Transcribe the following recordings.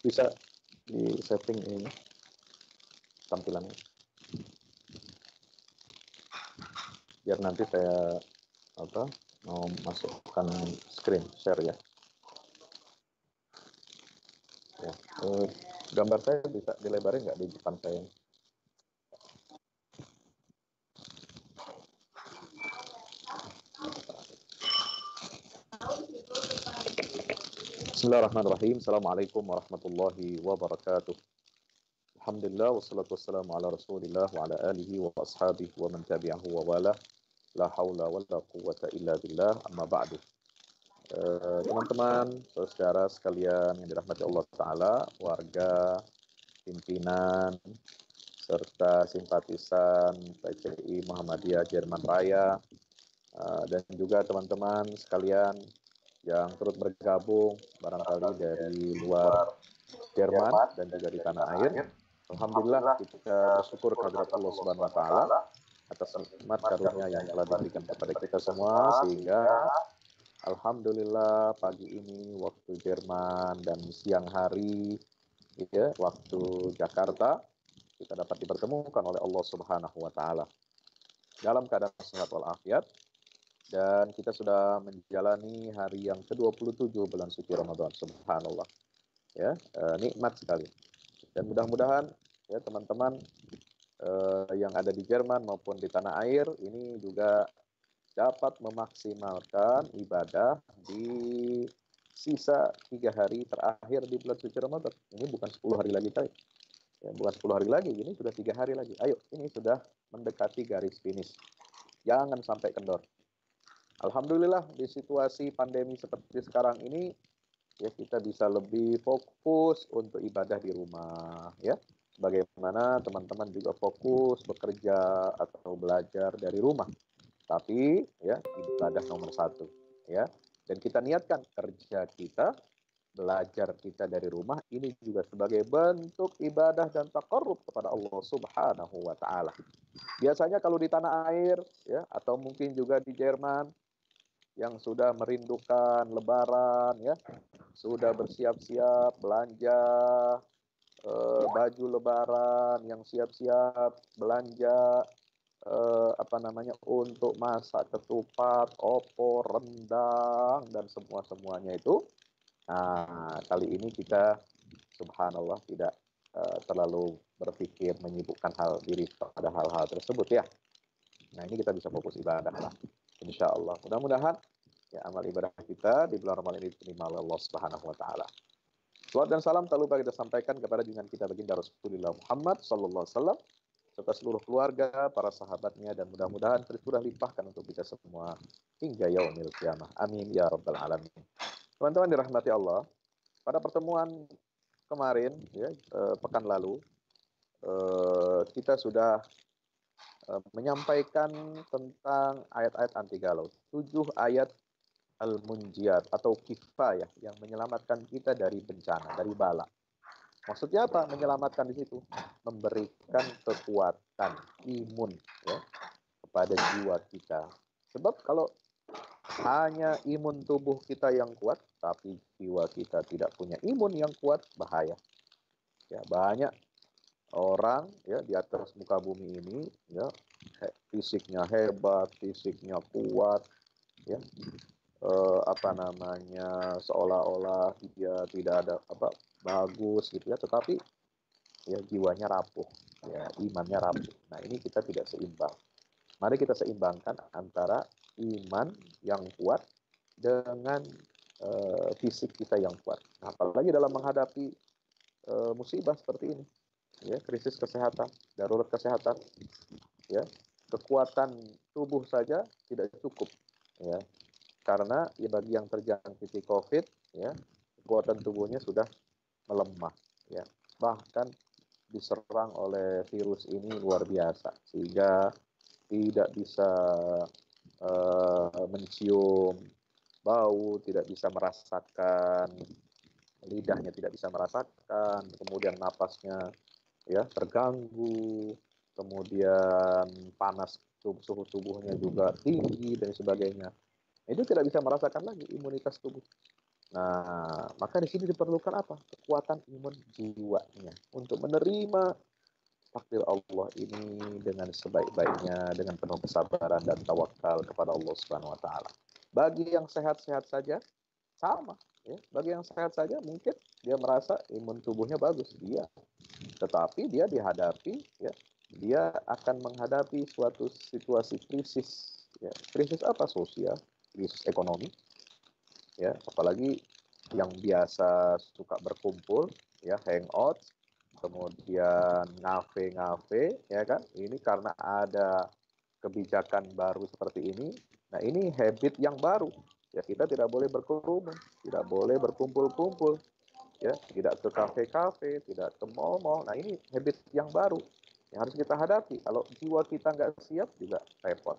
Bisa di setting ini tampilannya biar nanti saya mau masukkan screen share ya. Gambar saya bisa dilebarin nggak di depan saya? Bismillahirrahmanirrahim. Assalamualaikum warahmatullahi wabarakatuh. Alhamdulillah wassalatu wassalamu ala Rasulillah wa ala alihi wa ashabihi wa man tabi'ahu wa wala. La haula wala quwwata illa billah. Amma ba'du. Teman-teman, saudara sekalian yang dirahmati Allah Ta'ala, warga, pimpinan, serta simpatisan PCI Muhammadiyah Jerman Raya, dan juga teman-teman sekalian yang turut bergabung barangkali dari luar Jerman dan juga di tanah air. Alhamdulillah kita bersyukur kehadirat Allah Subhanahu wa taala atas nikmat karunia yang telah diberikan kepada kita semua, sehingga alhamdulillah pagi ini waktu Jerman dan siang hari ya waktu Jakarta kita dapat dipertemukan oleh Allah Subhanahu wa taala dalam keadaan sehat walafiat, dan kita sudah menjalani hari yang ke-27 bulan suci Ramadan. Subhanallah. Ya, nikmat sekali. Dan mudah-mudahan ya teman-teman yang ada di Jerman maupun di tanah air ini juga dapat memaksimalkan ibadah di sisa 3 hari terakhir di bulan suci Ramadan. Ini bukan 10 hari lagi tadi. Ya, bukan 10 hari lagi, ini sudah 3 hari lagi. Ayo, ini sudah mendekati garis finish. Jangan sampai kendor. Alhamdulillah di situasi pandemi seperti sekarang ini ya kita bisa lebih fokus untuk ibadah di rumah ya. Bagaimana teman-teman juga fokus bekerja atau belajar dari rumah. Tapi ya ibadah nomor 1 ya. Dan kita niatkan kerja kita, belajar kita dari rumah ini juga sebagai bentuk ibadah dan taqarrub kepada Allah Subhanahu wa taala. Biasanya kalau di tanah air ya atau mungkin juga di Jerman yang sudah merindukan lebaran ya, sudah bersiap-siap belanja baju lebaran, yang siap-siap belanja untuk masak ketupat, opor, rendang dan semuanya itu. Nah, kali ini kita subhanallah tidak terlalu berpikir menyibukkan diri pada hal-hal tersebut ya. Nah, ini kita bisa fokus ibadah lah. Insya Allah. Mudah-mudahan ya amal ibadah kita di bulan Ramadan ini diterima oleh Allah Subhanahu wa taala. Salawat dan salam tak lupa kita sampaikan kepada junjungan kita baginda Rasulullah Muhammad sallallahu alaihi wasallam serta seluruh keluarga, para sahabatnya, dan mudah-mudahan tercurah limpahkan untuk kita semua hingga yaumil qiyamah. Amin ya rabbal alamin. Teman-teman dirahmati Allah, pada pertemuan kemarin ya, pekan lalu kita sudah menyampaikan tentang ayat-ayat anti galau. 7 ayat al-munjiat atau kifayah yang menyelamatkan kita dari bencana, dari bala. Maksudnya apa? Menyelamatkan di situ, memberikan kekuatan imun ya, kepada jiwa kita. Sebab kalau hanya imun tubuh kita yang kuat, tapi jiwa kita tidak punya imun yang kuat, bahaya. Ya, banyak orang ya di atas muka bumi ini ya fisiknya hebat, fisiknya kuat ya, seolah-olah dia tidak ada bagus gitu ya, tetapi ya jiwanya rapuh ya, imannya rapuh. Nah, ini kita tidak seimbang. Mari kita seimbangkan antara iman yang kuat dengan fisik kita yang kuat. Nah, apalagi dalam menghadapi musibah seperti ini ya, krisis kesehatan, darurat kesehatan ya, kekuatan tubuh saja tidak cukup ya, karena ya bagi yang terjangkiti COVID ya, kekuatan tubuhnya sudah melemah ya, bahkan diserang oleh virus ini luar biasa sehingga tidak bisa mencium bau, tidak bisa merasakan, lidahnya tidak bisa merasakan, kemudian napasnya ya terganggu, kemudian panas suhu tubuhnya juga tinggi dan sebagainya. Itu tidak bisa merasakan lagi imunitas tubuh. Nah, maka di sini diperlukan apa? Kekuatan imun jiwanya untuk menerima takdir Allah ini dengan sebaik-baiknya, dengan penuh kesabaran dan tawakal kepada Allah Subhanahu wa taala. Bagi yang sehat-sehat saja sama, ya. Bagi yang sehat saja mungkin dia merasa imun tubuhnya bagus, dia. Tetapi dia dihadapi, ya, dia akan menghadapi suatu situasi krisis, ya. Krisis apa? Sosial, krisis ekonomi, ya, apalagi yang biasa suka berkumpul, ya, hangout, kemudian ngafe-ngafe, ya kan, ini karena ada kebijakan baru seperti ini. Nah, ini habit yang baru, ya. Kita tidak boleh berkerumun, tidak boleh berkumpul-kumpul, ya, tidak ke kafe-kafe, tidak ke mall-mall. Nah, ini habit yang baru yang harus kita hadapi. Kalau jiwa kita nggak siap juga repot.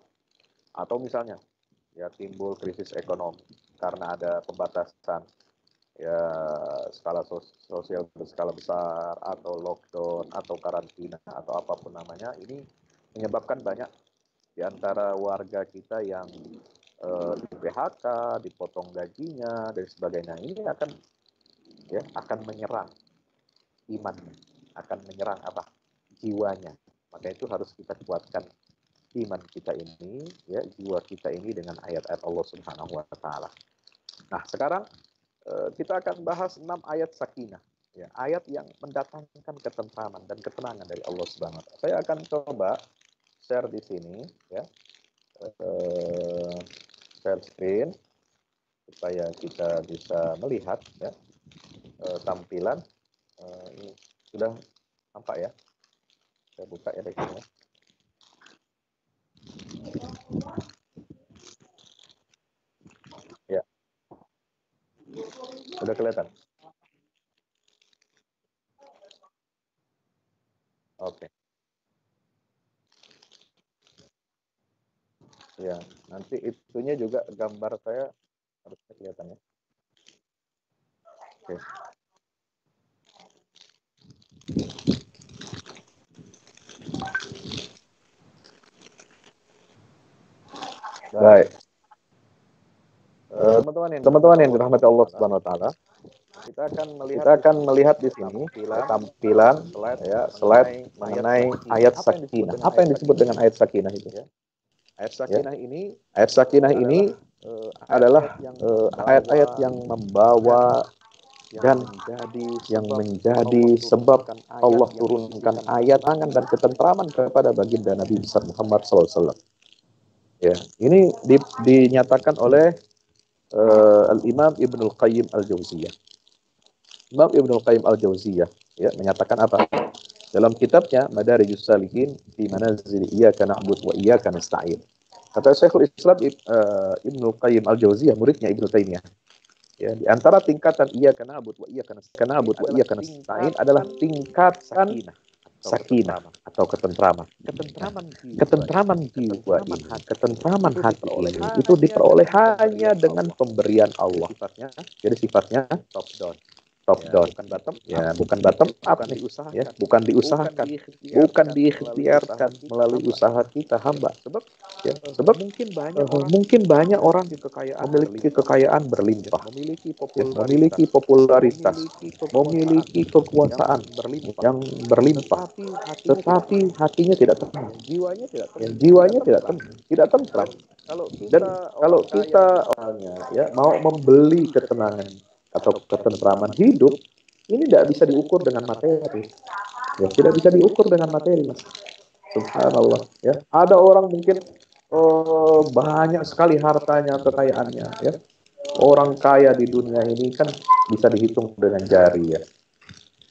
Atau misalnya, ya, timbul krisis ekonomi karena ada pembatasan, ya, skala sosial berskala besar, atau lockdown, atau karantina, atau apapun namanya. Ini menyebabkan banyak di antara warga kita yang di PHK, dipotong gajinya dan sebagainya. Ini akan, ya, akan menyerang imannya, akan menyerang apa? Jiwanya. Maka itu harus kita kuatkan iman kita ini, ya, jiwa kita ini dengan ayat-ayat Allah Subhanahu wa taala. Nah, sekarang kita akan bahas 6 ayat sakinah, ya, ayat yang mendatangkan ketentraman dan ketenangan dari Allah Subhanahu wa taala. Saya akan coba share di sini, ya, share screen supaya kita bisa melihat, ya, tampilan. Ini sudah nampak, ya? Saya buka, ya, rekennya. Ya, sudah kelihatan. Oke. Ya, nanti itunya juga gambar saya harusnya kelihatan, ya. Oke. Baik. Teman-teman yang dirahmati Allah Subhanahu wa taala, kita akan melihat di sini tampilan, ya, slide mengenai ayat sakinah. Apa yang disebut dengan ayat sakinah itu? Ayat sakinah ini adalah ayat-ayat yang membawa dan yang menjadi sebab Allah turunkan ayat angan dan ketentraman kepada baginda Nabi besar Muhammad SAW. Ya, ini dinyatakan oleh Al-Imam Ibnul Qayyim Al-Jauziyah. Imam Ibnul Qayyim Al-Jauziyah, ya, menyatakan apa? Dalam kitabnya Madarijus Salikin fi Manazil Iyyaka Na'budu wa Iyyaka Nasta'in. Kata Syekhul Islam Ibnul Qayyim Al-Jauziyah, muridnya Ibnu Taimiyah. Ya, di antara tingkatan Iyyaka Na'budu wa Iyyaka Nasta'in adalah tingkatan sakinah atau ketentraman. Ketentraman jiwa ini, ketentraman hati ini itu diperoleh hanya dengan pemberian Allah. Jadi sifatnya top down, ya, bukan bottom up nih, ya, bukan diusahakan, bukan diikhtiarkan melalui usaha kita hamba. Ya, sebab mungkin banyak orang memiliki kekayaan berlimpah, ya, memiliki popularitas, memiliki kekuasaan yang berlimpah, tetapi hatinya tidak tenang, ya, jiwanya tidak tentram. Dan kalau kita orangnya, ya, mau membeli ketenangan atau ketentraman hidup, ini tidak bisa diukur dengan materi, ya, tidak bisa diukur dengan materi, Mas. Subhanallah, ya. Ada orang mungkin banyak sekali hartanya, kekayaannya, ya. Orang kaya di dunia ini kan bisa dihitung dengan jari, ya.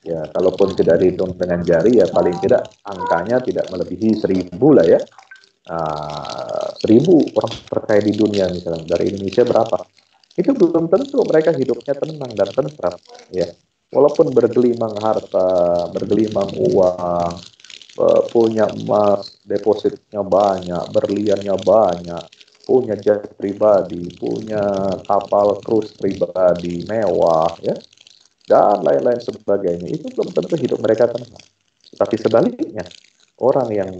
Ya, kalaupun tidak dihitung dengan jari, ya paling tidak angkanya tidak melebihi 1000 lah, ya. 1000 orang terkaya di dunia misalnya, dari Indonesia berapa? Itu belum tentu mereka hidupnya tenang dan tentram, ya. Walaupun bergelimang harta, bergelimang uang, punya emas, depositnya banyak, berliannya banyak, punya jet pribadi, punya kapal cruise pribadi mewah, ya, dan lain-lain sebagainya. Itu belum tentu hidup mereka tenang. Tapi sebaliknya, orang yang,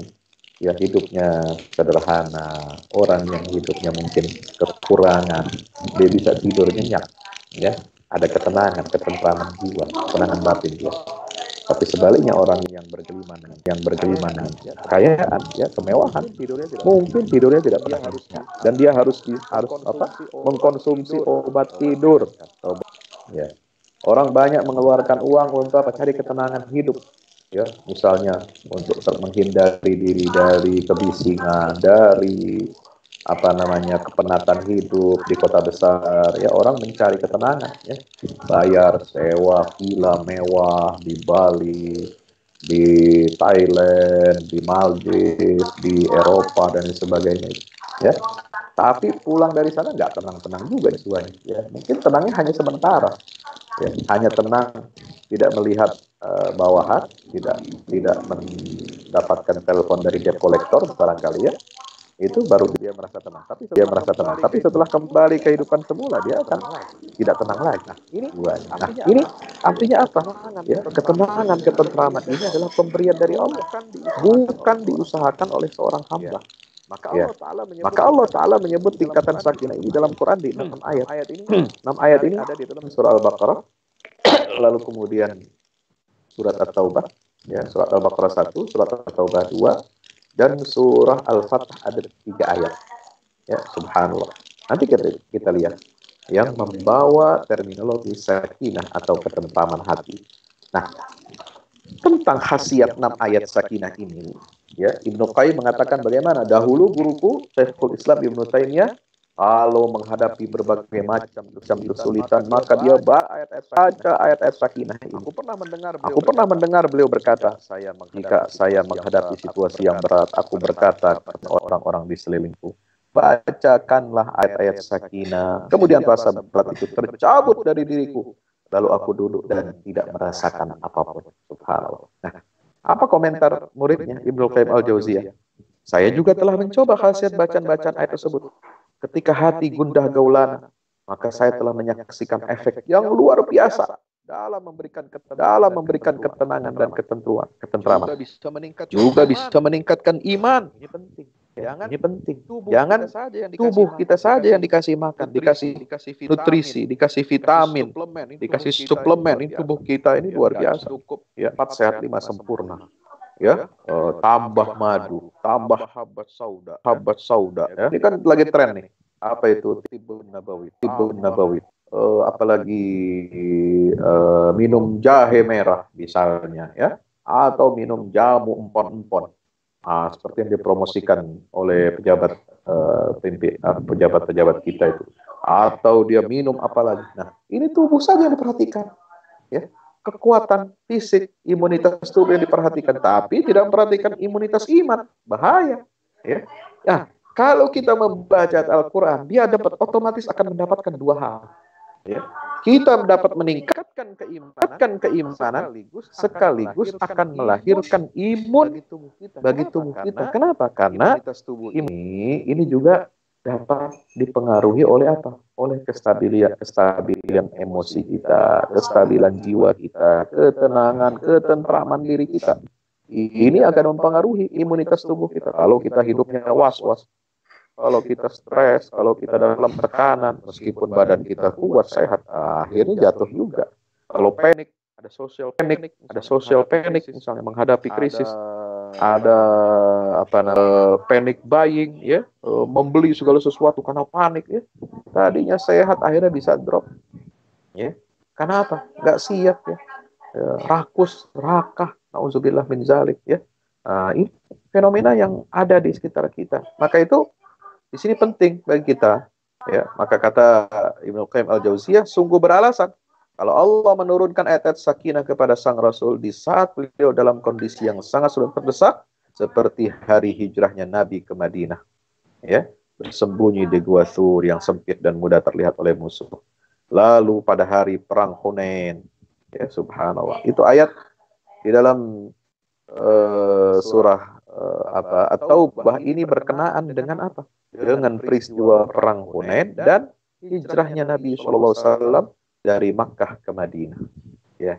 ya, hidupnya sederhana, orang yang hidupnya mungkin kekurangan, dia bisa tidur nyenyak, ya, ada ketenangan, ketentraman jiwa, ketenangan batin dia. Tapi sebaliknya orang yang bergeliman dengan kekayaan, ya, kemewahan, mungkin tidurnya tidak pernah nyenyak, dan dia harus mengkonsumsi obat tidur. Ya. Orang banyak mengeluarkan uang untuk apa? Cari ketenangan hidup. Ya, misalnya untuk menghindari diri dari kebisingan, dari kepenatan hidup di kota besar. Ya, orang mencari ketenangan, ya, bayar sewa villa mewah di Bali, di Thailand, di Maldives, di Eropa dan sebagainya, ya. Tapi pulang dari sana nggak tenang-tenang juga jiwanya, ya. Mungkin tenangnya hanya sementara, ya. Hanya tenang, tidak melihat bawahan, tidak mendapatkan telepon dari debt collector barangkali, ya. Itu baru dia merasa tenang. Tapi setelah kembali kehidupan semula, dia akan tidak tenang lagi. Nah, ini artinya apa? Ya, ketenangan, ketentraman ini adalah pemberian dari Allah, bukan diusahakan oleh seorang hamba. Ya. Maka Allah Ta'ala menyebut tingkatan sakinah ini dalam Quran di 6 ayat. 6 ayat ini ada di dalam surah Al-Baqarah, lalu kemudian surat At-Taubah, ya, surat Al-Baqarah 1, surat At-Taubah 2, dan surah Al-Fatah ada 3 ayat. Ya, subhanallah. Nanti kita lihat yang membawa terminologi sakinah atau ketentraman hati. Nah, tentang khasiat 6 ayat sakinah ini, ya, Ibnu Qayyim mengatakan bagaimana dahulu guruku Syekhul Islam Ibnu Taimiyah kalau menghadapi berbagai macam kesulitan, maka dia baca ayat-ayat sakinah ini. Aku pernah mendengar beliau berkata, jika saya menghadapi situasi yang berat, aku berkata kepada orang-orang di sekelilingku, bacakanlah ayat-ayat sakinah. Kemudian rasa berat itu tercabut dari diriku. Lalu aku duduk dan tidak merasakan apapun. Subhanallah. Nah, apa komentar muridnya Ibnu Qayyim Al-Jauziyah? Saya juga telah mencoba khasiat bacaan-bacaan ayat tersebut. Ketika hati gundah gaulana, maka saya telah menyaksikan efek yang luar biasa dalam memberikan ketenangan dan ketentraman. Juga bisa meningkatkan iman. Ini penting. Ini penting. Jangan tubuh kita saja yang dikasih makan, dikasih nutrisi, dikasih vitamin, dikasih suplemen. Ini tubuh kita ini luar biasa. Ya, 4 sehat 5 sempurna. Ya, tambah madu, tambah habat sauda. Ya. Ini kan lagi tren nih. Apa itu? Tibbun Nabawi. Apalagi minum jahe merah misalnya, ya, atau minum jamu empon-empon. Seperti yang dipromosikan oleh pejabat-pejabat kita itu. Atau dia minum apalagi. Nah, ini tubuh saja yang diperhatikan. Ya. Kekuatan fisik, imunitas tubuh yang diperhatikan, tapi tidak memperhatikan imunitas iman, bahaya. Ya. Nah, kalau kita membaca Al-Quran, dia otomatis akan mendapatkan 2 hal. Ya. Kita dapat meningkatkan keimanan, sekaligus akan melahirkan imun bagi tubuh kita. Kenapa? Karena ini juga dapat dipengaruhi oleh apa? Oleh kestabilan emosi kita, kestabilan jiwa kita, ketenangan, ketentraman diri kita. Ini akan mempengaruhi imunitas tubuh kita. Kalau kita hidupnya was-was, kalau kita stres, kalau kita dalam tekanan, meskipun badan kita kuat, sehat, akhirnya jatuh juga. Kalau panik, ada social panic, misalnya menghadapi krisis, ada panic buying, ya, membeli segala sesuatu karena panik, ya. Tadinya sehat akhirnya bisa drop, ya. Karena apa? Nggak siap, ya. Rakus, rakah, nauzubillah min zalik, ya. Ini fenomena yang ada di sekitar kita. Maka itu di sini penting bagi kita, ya. Maka kata Ibnu Qayyim Al-Jauziyah, sungguh beralasan kalau Allah menurunkan ayat-ayat sakinah kepada sang Rasul di saat beliau dalam kondisi yang sangat sulit terdesak, seperti hari hijrahnya Nabi ke Madinah, ya, bersembunyi di Gua Thur yang sempit dan mudah terlihat oleh musuh. Lalu pada hari perang Hunain, ya, subhanallah. Itu ayat di dalam surah At-Taubah ini berkenaan dengan apa? Dengan peristiwa perang Hunain dan hijrahnya Nabi SAW dari Makkah ke Madinah. Ya,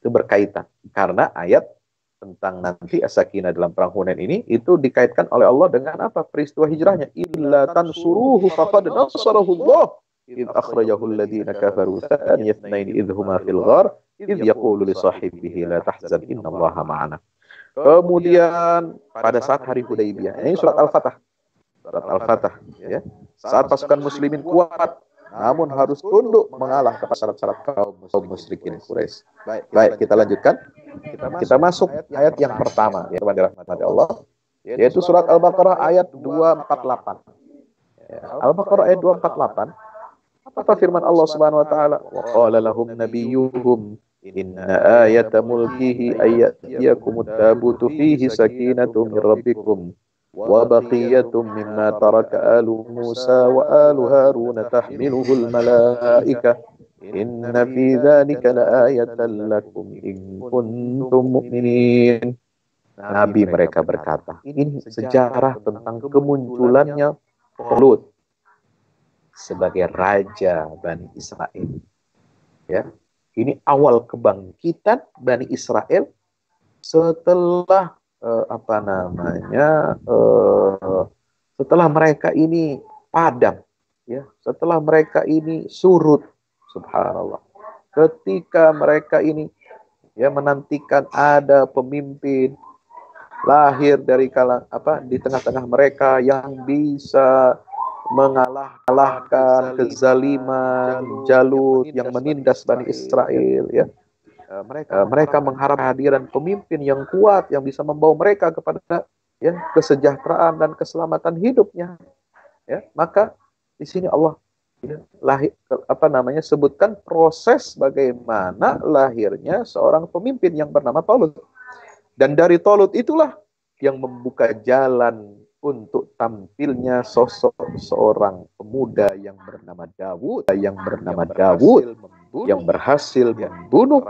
itu berkaitan karena ayat tentang nanti as-sakinah dalam perang Hunain ini itu dikaitkan oleh Allah dengan apa? Peristiwa hijrahnya. Illa tansuruhu faqad nasarahullah إذ أخرجه الذين كفروا ثاني اثنين إذ هما في الغار إذ يقول لصاحبه لا تحزن إن الله معنا. Kemudian pada saat hari Hudaybiyah, ini surat Al-Fatah. Surat Al-Fatah, ya. Saat pasukan muslimin kuat, namun harus tunduk mengalah kepada syarat-syarat kaum musyrikin Quraisy. Baik, kita lanjutkan. Kita masuk ayat yang pertama, ya, dirahmati Allah, yaitu surat Al-Baqarah ayat 248. Ya, Al-Baqarah ayat 248. Apa firman Allah Subhanahu wa taala? Wa qala lahum nabiyyuhum inna ayata mulkihi ayyatiyakumut tabutu fihi sakinatun min rabbikum wa baqiyatum mimma taraka alu Musa wa alu Harun tahmiluhul malaika inna fi dzalika laayatan lakum in kuntum mu'minin. Nabi mereka berkata, ini sejarah tentang kemunculannya Talut sebagai raja Bani Israel. Ya, ini awal kebangkitan Bani Israel setelah setelah mereka ini padam, ya, setelah mereka ini surut, subhanallah. Ketika mereka ini, ya, menantikan ada pemimpin lahir dari di tengah-tengah mereka yang bisa mengalahkan kezaliman Jalut yang menindas Bani Israel, ya. Mereka mengharap kehadiran pemimpin yang kuat yang bisa membawa mereka kepada, ya, kesejahteraan dan keselamatan hidupnya, ya. Maka di sini Allah, ya, sebutkan proses bagaimana lahirnya seorang pemimpin yang bernama Talut. Dan dari Talut itulah yang membuka jalan untuk tampilnya sosok seorang pemuda yang bernama Dawud, yang berhasil membunuh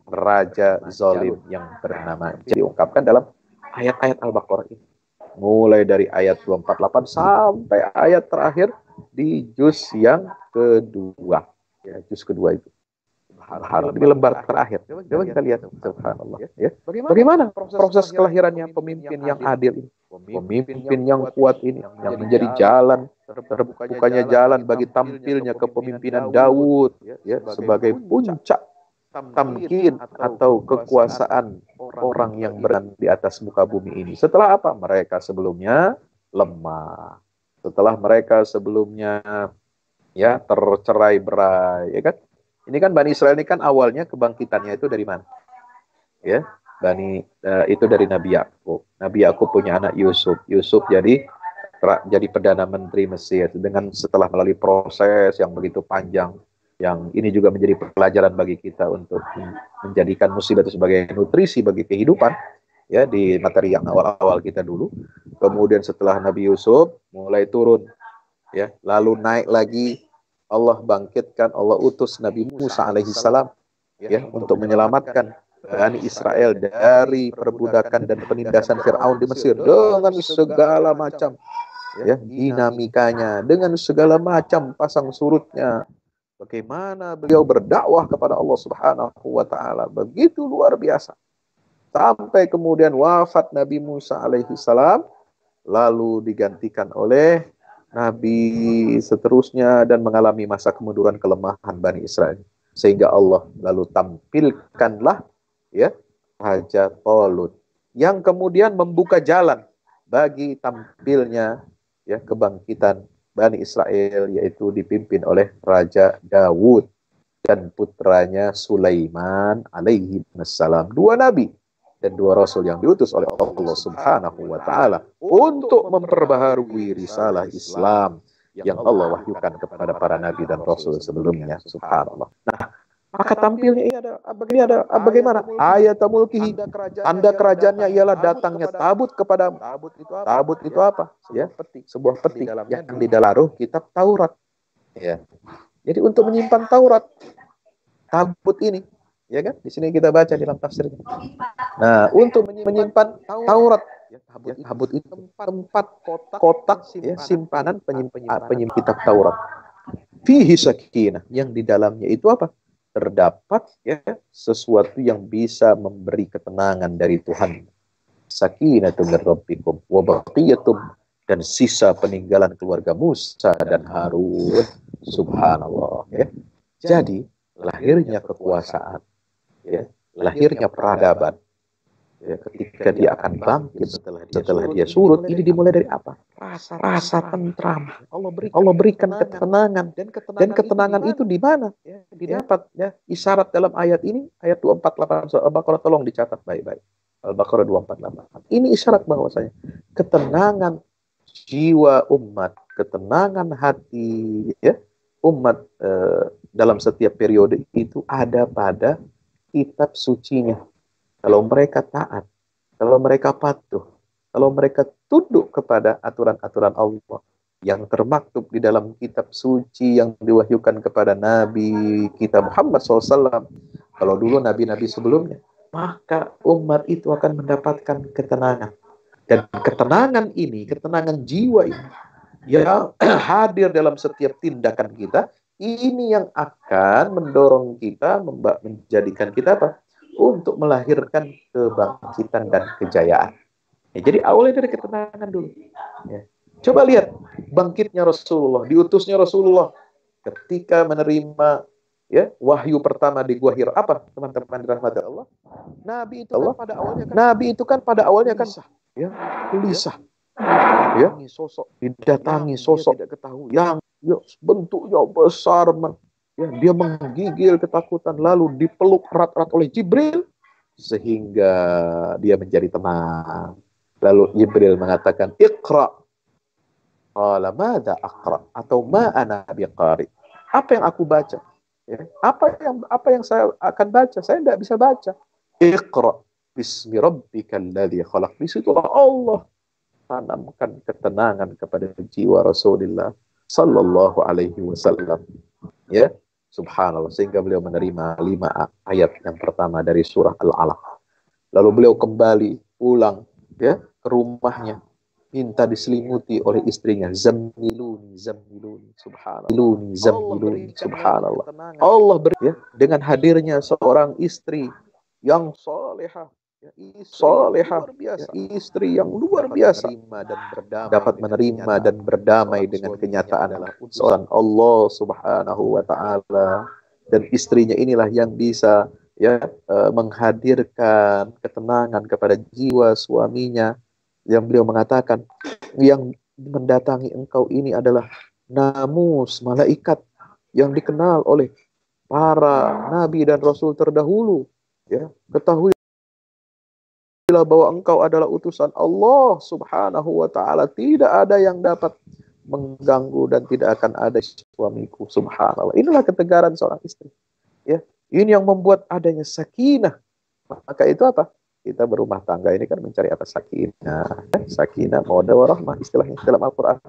raja zalim yang bernama, diungkapkan dalam ayat-ayat Al-Baqarah ini. Mulai dari ayat 248 sampai ayat terakhir di juz yang kedua. Ya, juz kedua itu. Ini lembar terakhir. Coba kita lihat, subhanallah, ya. Bagaimana proses kelahirannya pemimpin yang adil ini? Pemimpin yang kuat ini, yang menjadi jalan, terbukanya jalan bagi tampilnya kepemimpinan Daud, ya, sebagai puncak tamkin atau kekuasaan orang yang berada di atas muka bumi ini. Setelah apa? Mereka sebelumnya lemah. Setelah mereka sebelumnya, ya, tercerai berai, ya kan? Ini kan Bani Israel ini kan awalnya kebangkitannya itu dari mana? Ya, itu dari Nabi Yakub. Nabi Yakub punya anak Yusuf. Yusuf jadi perdana menteri Mesir dengan setelah melalui proses yang begitu panjang, yang ini juga menjadi pelajaran bagi kita untuk menjadikan musibah itu sebagai nutrisi bagi kehidupan, ya, di materi yang awal-awal kita dulu. Kemudian setelah Nabi Yusuf mulai turun, ya, lalu naik lagi, Allah bangkitkan, Allah utus Nabi Musa alaihissalam, ya, untuk menyelamatkan Bani Israel dari perbudakan dan penindasan Fir'aun di Mesir dengan segala macam, ya, dinamikanya, dengan segala macam pasang surutnya. Bagaimana beliau berdakwah kepada Allah Subhanahu wa taala begitu luar biasa. Sampai kemudian wafat Nabi Musa alaihissalam, lalu digantikan oleh Nabi seterusnya dan mengalami masa kemunduran, kelemahan Bani Israel. Sehingga Allah lalu tampilkanlah, ya, Raja Talut yang kemudian membuka jalan bagi tampilnya, ya, kebangkitan Bani Israel, yaitu dipimpin oleh Raja Dawud dan putranya Sulaiman alaihi wassalam. Dua nabi dan dua rasul yang diutus oleh Allah Subhanahu wa taala untuk memperbaharui risalah Islam yang Allah wahyukan kepada para nabi dan rasul sebelumnya, subhanallah. Nah, maka tampilnya ini ada bagaimana? Ayat mulkihi, tanda kerajaannya ialah datangnya tabut kepada tabut itu apa? Ya, sebuah peti yang di dalam kitab Taurat. Ya. Jadi untuk menyimpan Taurat, tabut ini, ya kan? Di sini kita baca dalam tafsirnya. Nah, untuk menyimpan Taurat, tabut itu tempat kotak, ya, simpanan penyimpan kitab Taurat. Fihi sakinah, yang di dalamnya itu apa? Terdapat, ya, sesuatu yang bisa memberi ketenangan dari Tuhan. Sakinatun min rabbikum wa baqiyatum, dan sisa peninggalan keluarga Musa dan Harun Subhanallah. Ya. Jadi lahirnya kekuasaan, ya, lahirnya peradaban, ya, ketika dia akan bangkit setelah dia surut, ini dimulai dari apa? Rasa tentram. Allah berikan ketenangan, dan ketenangan itu di mana? Didapat, ya. Isyarat dalam ayat ini, ayat 248 surah Al-Baqarah, tolong dicatat baik-baik. Al-Baqarah 248. Ini isyarat bahwasanya ketenangan jiwa umat, ketenangan hati, ya, umat dalam setiap periode itu ada pada kitab sucinya. Kalau mereka taat, kalau mereka patuh, kalau mereka tunduk kepada aturan-aturan Allah yang termaktub di dalam kitab suci yang diwahyukan kepada Nabi kita Muhammad SAW, kalau dulu nabi-nabi sebelumnya, maka umat itu akan mendapatkan ketenangan. Dan ketenangan ini, ketenangan jiwa ini, yang hadir dalam setiap tindakan kita, ini yang akan mendorong kita, menjadikan kita apa? Untuk melahirkan kebangkitan dan kejayaan. Ya, jadi awalnya dari ketenangan dulu. Ya. Coba lihat bangkitnya Rasulullah, diutusnya Rasulullah ketika menerima, ya, wahyu pertama di Gua Hira. Apa, teman-teman dirahmati Allah? Nabi itu kan pada awalnya kan ya, gelisah. Ya, didatangi sosok yang ya, bentuknya besar, ya, dia menggigil ketakutan, lalu dipeluk erat-erat oleh Jibril sehingga dia menjadi tenang. Lalu Jibril mengatakan, "Iqra." Qala madza aqra, atau ma ana biqari. Apa yang aku baca? Ya, apa yang saya akan baca? Saya tidak bisa baca. Iqra bismi rabbikal ladzi khalaq. Disitulah Allah tanamkan ketenangan kepada jiwa Rasulullah sallallahu alaihi wasallam. Ya, subhanallah, sehingga beliau menerima 5 ayat yang pertama dari surah Al-Alaq. Lalu beliau kembali pulang, ya, ke rumahnya, minta diselimuti oleh istrinya, zammiluni zammiluni, subhanallah, zammiluni, subhanallah. Allah beri, ya, dengan hadirnya seorang istri yang salehah, istri yang luar biasa, dapat menerima dan berdamai dengan kenyataan seorang Allah subhanahu wa ta'ala. Dan istrinya inilah yang bisa, ya, menghadirkan ketenangan kepada jiwa suaminya, yang beliau mengatakan, yang mendatangi engkau ini adalah namus, malaikat yang dikenal oleh para nabi dan rasul terdahulu. Ya, ketahui bahwa engkau adalah utusan Allah subhanahu wa ta'ala. Tidak ada yang dapat mengganggu dan tidak akan ada suamiku, subhanallah. Inilah ketegaran seorang istri. Ya, ini yang membuat adanya sakinah. Maka itu apa? Kita berumah tangga ini kan mencari apa? Sakinah. Sakinah, mawaddah warahmah, istilahnya dalam Al-Quran.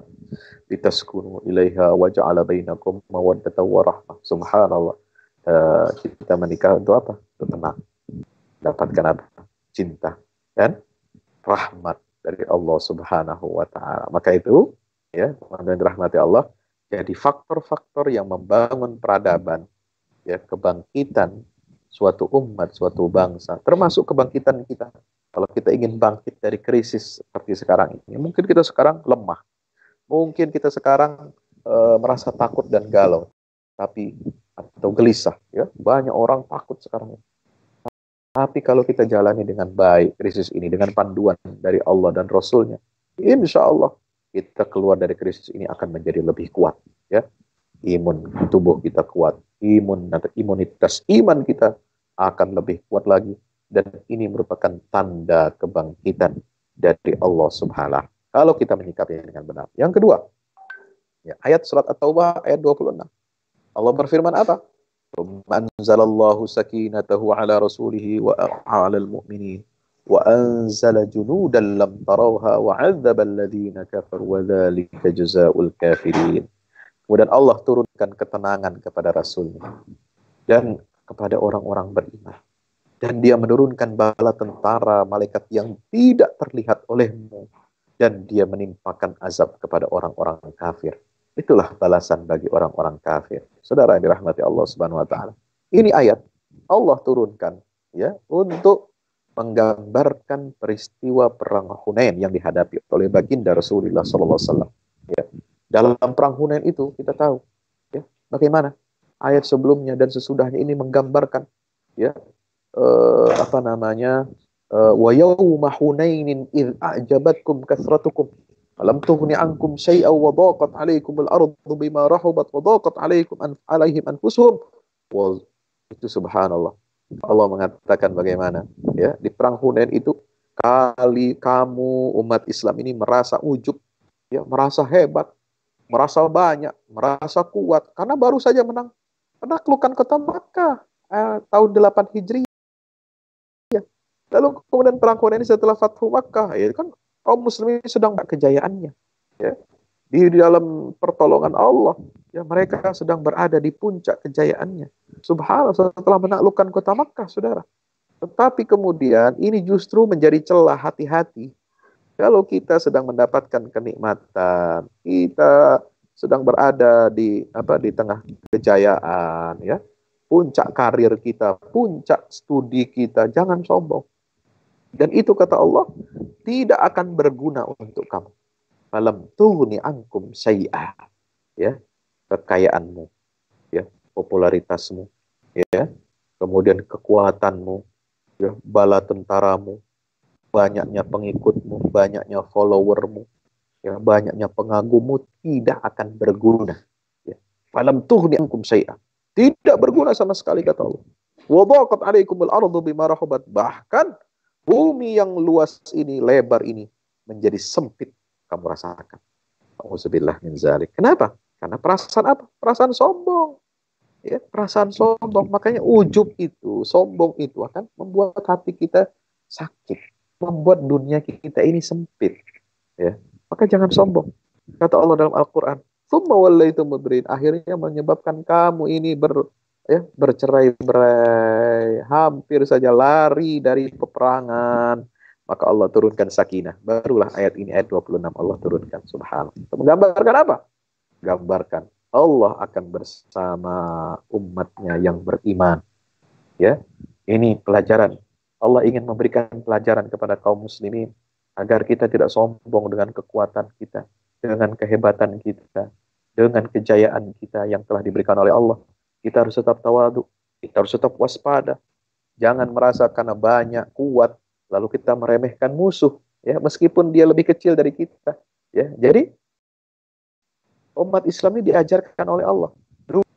Litaskunu ilaiha wa ja'ala bainakum mawaddatan warahmah. Subhanallah. Kita menikah untuk apa? Untuk tenang. Dapatkan apa? Cinta dan rahmat dari Allah subhanahu wa ta'ala. Maka itu, ya, teman-teman dirahmati Allah, jadi faktor-faktor yang membangun peradaban, ya, kebangkitan suatu umat, suatu bangsa, termasuk kebangkitan kita. Kalau kita ingin bangkit dari krisis seperti sekarang ini, mungkin kita sekarang lemah, mungkin kita sekarang merasa takut dan galau, tapi atau gelisah, ya, banyak orang takut sekarang. Tapi kalau kita jalani dengan baik krisis ini, dengan panduan dari Allah dan Rasulnya, insya Allah kita keluar dari krisis ini akan menjadi lebih kuat. Ya, imun tubuh kita kuat, imunitas iman kita akan lebih kuat lagi, dan ini merupakan tanda kebangkitan dari Allah Subhanahu. Kalau kita menyikapinya dengan benar. Yang kedua, ya, ayat surat At-Taubah ayat 26. Allah berfirman apa? Anzalallahu sakinatahu ala rasulihi wa ala al-mu'minin wa anzala junudan lam tarawha wa 'adzaba alladhina kafaru wa dzalika jazaa'ul kafirin. Kemudian Allah turunkan ketenangan kepada Rasulnya dan kepada orang-orang beriman. Dan dia menurunkan bala tentara malaikat yang tidak terlihat olehmu, dan dia menimpakan azab kepada orang-orang kafir. Itulah balasan bagi orang-orang kafir. Saudara yang dirahmati Allah Subhanahu wa taala. Ini ayat Allah turunkan, ya, untuk menggambarkan peristiwa perang Hunain yang dihadapi oleh baginda Rasulullah sallallahu alaihi wasallam. Ya. Dalam perang Hunain itu kita tahu, ya, Bagaimana? Ayat sebelumnya dan sesudahnya ini menggambarkan ya wa yawma hunainin id a'jabatkum kasratukum alam tughni ankum syai'aw wa daqat 'alaikumul ardu bima rahabat wa daqat 'alaihim anfusuhum. Itu subhanallah. Allah mengatakan bagaimana ya di perang Hunain itu kamu umat Islam ini merasa ujub ya, merasa hebat, merasa banyak, merasa kuat karena baru saja menaklukkan kota Makkah tahun 8 Hijriah. Lalu kemudian perang Hunain setelah Fathu Makkah, ya kan kaum muslimin sedang kejayaannya. Ya. Di dalam pertolongan Allah, ya mereka sedang berada di puncak kejayaannya. Subhanallah, setelah menaklukkan kota Makkah, saudara. Tetapi kemudian ini justru menjadi celah, hati-hati. Kalau kita sedang mendapatkan kenikmatan, kita sedang berada di tengah kejayaan, ya, puncak karir kita, puncak studi kita, jangan sombong. Dan itu kata Allah tidak akan berguna untuk kamu. Falam tughni ankum syai'a, ya, kekayaanmu, ya, popularitasmu, ya, kemudian kekuatanmu, ya, bala tentaramu, banyaknya pengikutmu, banyaknya followermu, ya, banyaknya pengagummu tidak akan berguna. Ya. Falam tughni ankum syai'a, tidak berguna sama sekali kata Allah. Wa daqat 'alaikumul ardu bima rahabat, bahkan bumi yang luas ini, lebar ini menjadi sempit kamu rasakan. Auzubillah min zalik. Kenapa? Karena perasaan apa? Perasaan sombong. Ya, perasaan sombong. Makanya ujub itu, sombong itu akan membuat hati kita sakit, membuat dunia kita ini sempit. Ya. Maka jangan sombong. Kata Allah dalam Al-Qur'an, "Tsumma wallaitum mudbirin." Akhirnya menyebabkan kamu ini bercerai-berai, hampir saja lari dari peperangan. Maka Allah turunkan sakinah. Barulah ayat ini, ayat 26 Allah turunkan. Subhanallah. Menggambarkan apa? Gambarkan Allah akan bersama umatnya yang beriman. Ya, ini pelajaran. Allah ingin memberikan pelajaran kepada kaum muslimin agar kita tidak sombong dengan kekuatan kita, dengan kehebatan kita, dengan kejayaan kita yang telah diberikan oleh Allah. Kita harus tetap tawadu, kita harus tetap waspada. Jangan merasa karena banyak, kuat, lalu kita meremehkan musuh, ya, meskipun dia lebih kecil dari kita. Ya, jadi umat Islam ini diajarkan oleh Allah.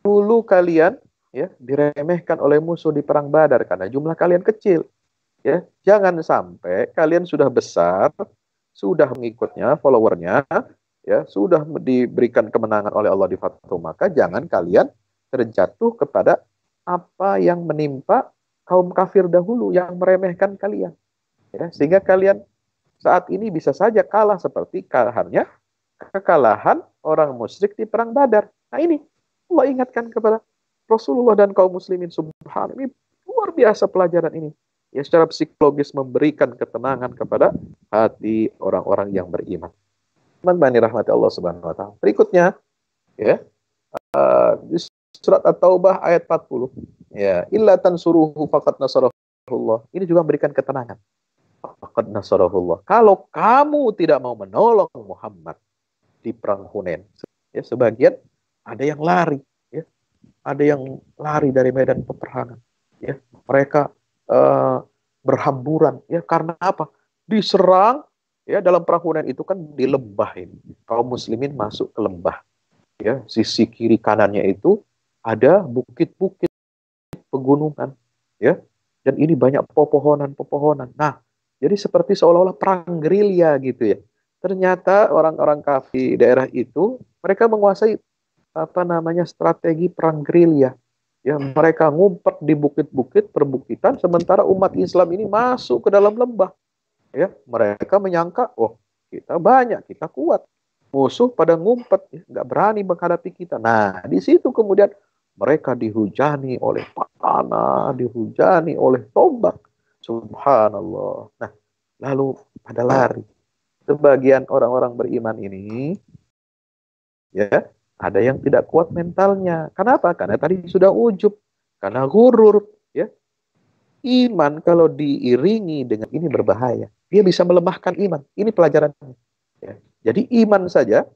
Dulu kalian, ya, diremehkan oleh musuh di perang Badar karena jumlah kalian kecil. Ya, jangan sampai kalian sudah besar, sudah mengikutnya, followernya, ya, sudah diberikan kemenangan oleh Allah di Fathu Makkah, jangan kalian terjatuh kepada apa yang menimpa kaum kafir dahulu yang meremehkan kalian. Ya, sehingga kalian saat ini bisa saja kalah seperti kekalahan orang musyrik di perang Badar. Nah ini Allah ingatkan kepada Rasulullah dan kaum muslimin. Subhanallah, ini luar biasa pelajaran ini. Ya, secara psikologis memberikan ketenangan kepada hati orang-orang yang beriman. Teman-teman dirahmati Allah Subhanahu wa taala. Berikutnya, ya, di surat At-Taubah ayat 40. Ya, illa tansuruhu faqad nasarahullah. Ini juga memberikan ketenangan. Faqad nasarahullah. Kalau kamu tidak mau menolong Muhammad di perang Hunain, ya, sebagian ada yang lari, ya. Ada yang lari dari medan peperangan, ya. Mereka berhamburan, ya, karena apa? Diserang, ya, dalam perang Hunain itu kan di lembah ini. Kaum muslimin masuk ke lembah, ya, sisi kiri kanannya itu ada bukit-bukit pegunungan, ya, dan ini banyak pepohonan. Nah, jadi seperti seolah-olah perang gerilya gitu, ya. Ternyata orang-orang kafir daerah itu mereka menguasai strategi perang gerilya. Ya, mereka ngumpet di bukit-bukit perbukitan sementara umat Islam ini masuk ke dalam lembah. Ya, mereka menyangka, oh, kita banyak, kita kuat. Musuh pada ngumpet, ya, nggak berani menghadapi kita. Nah, di situ kemudian mereka dihujani oleh panah, dihujani oleh tombak. Subhanallah. Nah, lalu pada lari. Sebagian orang-orang beriman ini, ya, ada yang tidak kuat mentalnya. Kenapa? Karena tadi sudah ujub, karena gurur, ya. Iman kalau diiringi dengan ini berbahaya. Dia bisa melemahkan iman. Ini pelajarannya. Ya. Jadi iman saja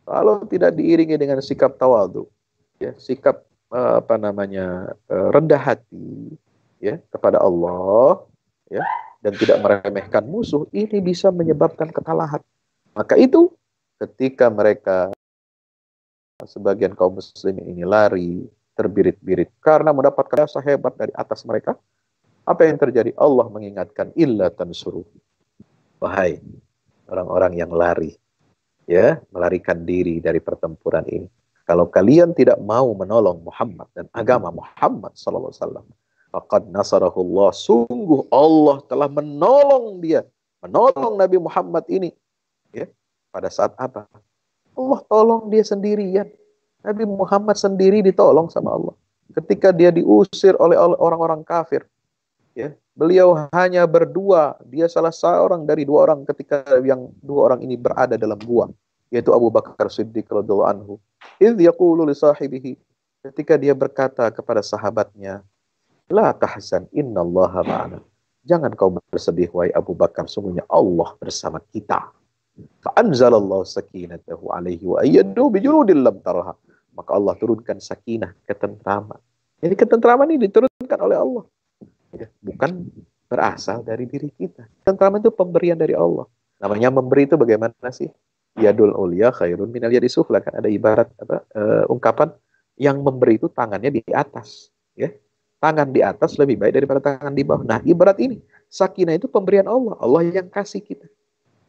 kalau tidak diiringi dengan sikap tawadhu, ya, sikap rendah hati ya kepada Allah ya, dan tidak meremehkan musuh, ini bisa menyebabkan kekalahan. Maka itu ketika mereka sebagian kaum muslimin ini lari terbirit-birit karena mendapatkan jasa hebat dari atas mereka, apa yang terjadi? Allah mengingatkan, illa tansuru, wahai orang-orang yang lari ya, melarikan diri dari pertempuran ini, kalau kalian tidak mau menolong Muhammad dan agama Muhammad sallallahu alaihi wasallam, faqad nasarahullah, sungguh Allah telah menolong dia, menolong Nabi Muhammad ini ya. Pada saat apa? Allah tolong dia sendirian. Nabi Muhammad sendiri ditolong sama Allah ketika dia diusir oleh orang-orang kafir ya. Beliau hanya berdua, dia salah seorang dari dua orang ketika yang dua orang ini berada dalam gua, yaitu Abu Bakar Siddiq radhiyallahu anhu. Idz yaqulu li sahibihi, ketika dia berkata kepada sahabatnya, la tahzan innallaha ma'ana, jangan kau bersedih wahai Abu Bakar, sungguhnya Allah bersama kita. Fa anzalallahu sakinatahu alaihi wa ayyadahu bi junudin lam taraha, maka Allah turunkan sakinah, ketentraman. Jadi ketentraman ini diturunkan oleh Allah ya, bukan berasal dari diri kita. Ketentraman itu pemberian dari Allah. Namanya memberi itu bagaimana sih? Yadul ulia khairun minal yadi sufla, kan ada ibarat ungkapan, yang memberi itu tangannya di atas ya. Tangan di atas lebih baik daripada tangan di bawah. Nah, ibarat ini, sakinah itu pemberian Allah. Allah yang kasih kita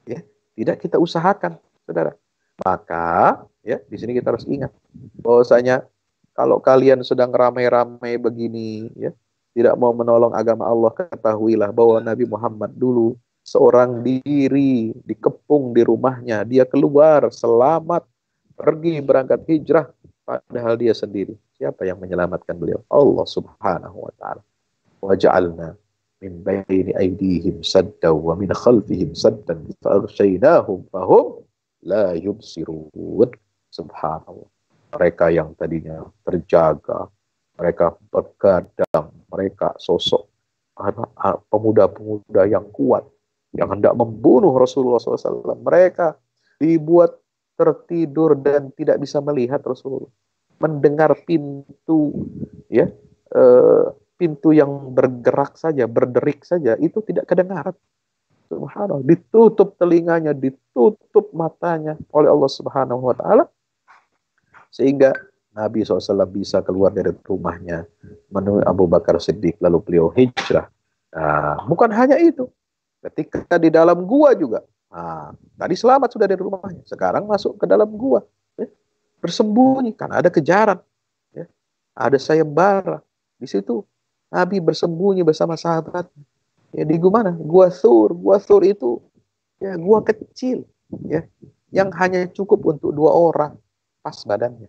ya. Tidak kita usahakan, Saudara. Maka ya, di sini kita harus ingat bahwasanya kalau kalian sedang ramai-ramai begini ya, tidak mau menolong agama Allah, ketahuilah bahwa Nabi Muhammad dulu seorang diri, dikepung di rumahnya, dia keluar selamat, pergi berangkat hijrah, padahal dia sendiri. Siapa yang menyelamatkan beliau? Allah subhanahu wa ta'ala. Wa ja'alna min baini aydihim saddan wa min khalfihim saddan fa'aghshaynahum fahum la yubsirun. Subhanallah. Mereka yang tadinya terjaga, mereka bergadang, mereka sosok pemuda-pemuda yang kuat, yang hendak membunuh Rasulullah SAW. Mereka dibuat tertidur dan tidak bisa melihat Rasulullah. Mendengar pintu, ya, pintu yang bergerak saja, berderik saja, itu tidak kedengaran. Subhanallah, ditutup telinganya, ditutup matanya oleh Allah Subhanahu Wa Taala, sehingga Nabi SAW bisa keluar dari rumahnya menemui Abu Bakar Siddiq, lalu beliau hijrah. Nah, bukan hanya itu, ketika di dalam gua juga. Nah, tadi selamat sudah dari rumahnya, sekarang masuk ke dalam gua, ya, bersembunyi, kan ada kejaran, ya, ada sayembara. Di situ Nabi bersembunyi bersama sahabat. Ya, di gua mana? Gua Thur. Gua Thur itu ya gua kecil, ya, yang hanya cukup untuk 2 orang pas badannya.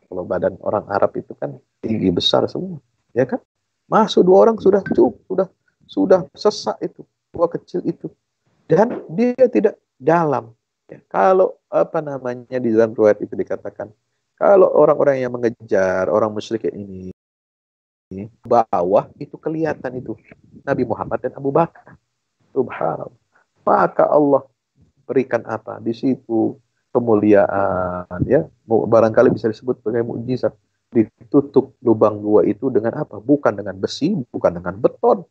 Kalau badan orang Arab itu kan tinggi besar semua, ya kan? Masuk 2 orang sudah cukup, sudah sesak itu, gua kecil itu, dan dia tidak dalam. Ya, kalau di dalam riwayat itu dikatakan, kalau orang-orang yang mengejar orang musyrik ini bawah itu kelihatan itu Nabi Muhammad dan Abu Bakar. Subhanallah. Maka Allah berikan apa di situ? Kemuliaan, ya, barangkali bisa disebut sebagai mukjizat. Ditutup lubang gua itu dengan apa? Bukan dengan besi, bukan dengan beton,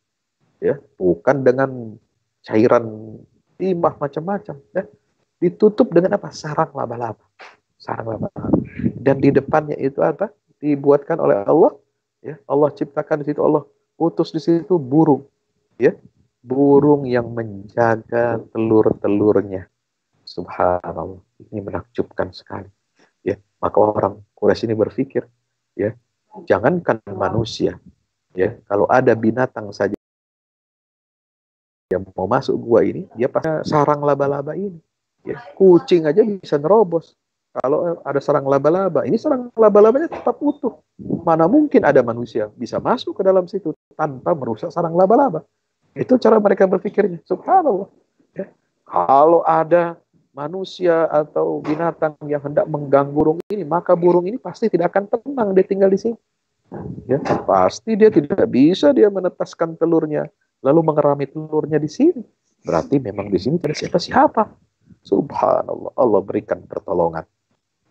ya, bukan dengan cairan timah macam-macam, ya. Ditutup dengan apa? Sarang laba-laba. Sarang laba-laba. Dan di depannya itu apa? Dibuatkan oleh Allah, ya. Allah ciptakan di situ, Allah utus di situ burung, ya. Burung yang menjaga telur-telurnya. Subhanallah, ini menakjubkan sekali. Ya, maka orang Quraisy ini berpikir, ya, jangankan manusia, ya, kalau ada binatang saja yang mau masuk gua ini, dia pasti sarang laba-laba ini. Ya, kucing aja bisa nerobos. Kalau ada sarang laba-laba, ini sarang laba-labanya tetap utuh. Mana mungkin ada manusia bisa masuk ke dalam situ tanpa merusak sarang laba-laba? Itu cara mereka berpikirnya. Subhanallah. Ya. Kalau ada manusia atau binatang yang hendak mengganggu burung ini, maka burung ini pasti tidak akan tenang dia tinggal di sini. Ya, pasti dia tidak bisa dia menetaskan telurnya lalu mengerami telurnya di sini. Berarti memang di sini tidak siapa-siapa. Subhanallah, Allah berikan pertolongan.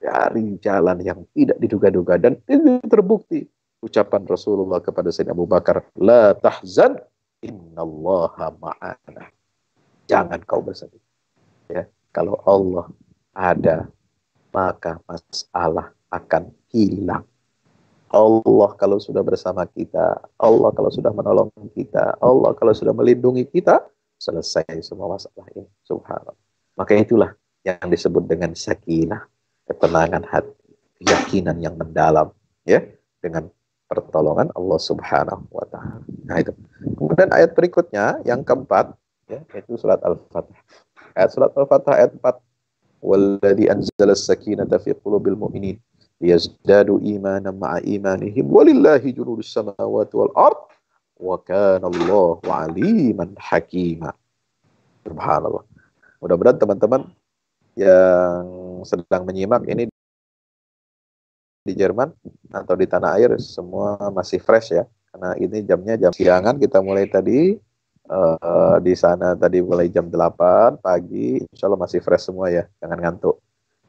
dari jalan yang tidak diduga-duga. Dan ini terbukti ucapan Rasulullah kepada Sayyidina Abu Bakar, la tahzan, innallaha ma'ana. Jangan kau bersedih. Ya, kalau Allah ada, maka masalah akan hilang. Allah kalau sudah bersama kita, Allah kalau sudah menolong kita, Allah kalau sudah melindungi kita, selesai semua masalah ini. Subhanallah. Maka itulah yang disebut dengan sakinah, ketenangan hati, keyakinan yang mendalam, ya, dengan pertolongan Allah Subhanahu wa taala. Nah, itu. Kemudian ayat berikutnya yang keempat, ya, yaitu surat Al-Fatihah. Surat Al-Fatihah ayat 4. Walladzi anzala as-sakinata fi qulubil mu'minin liyazdadu imanan ma'a imanihim walillahi junudus samawati wal ard wa kana Allahu aliman hakima. Subhanallah. Mudah-mudahan teman-teman yang sedang menyimak ini di Jerman atau di tanah air semua masih fresh ya, karena ini jamnya jam siangan, kita mulai tadi di sana tadi mulai jam 8 pagi, insya Allah masih fresh semua ya, jangan ngantuk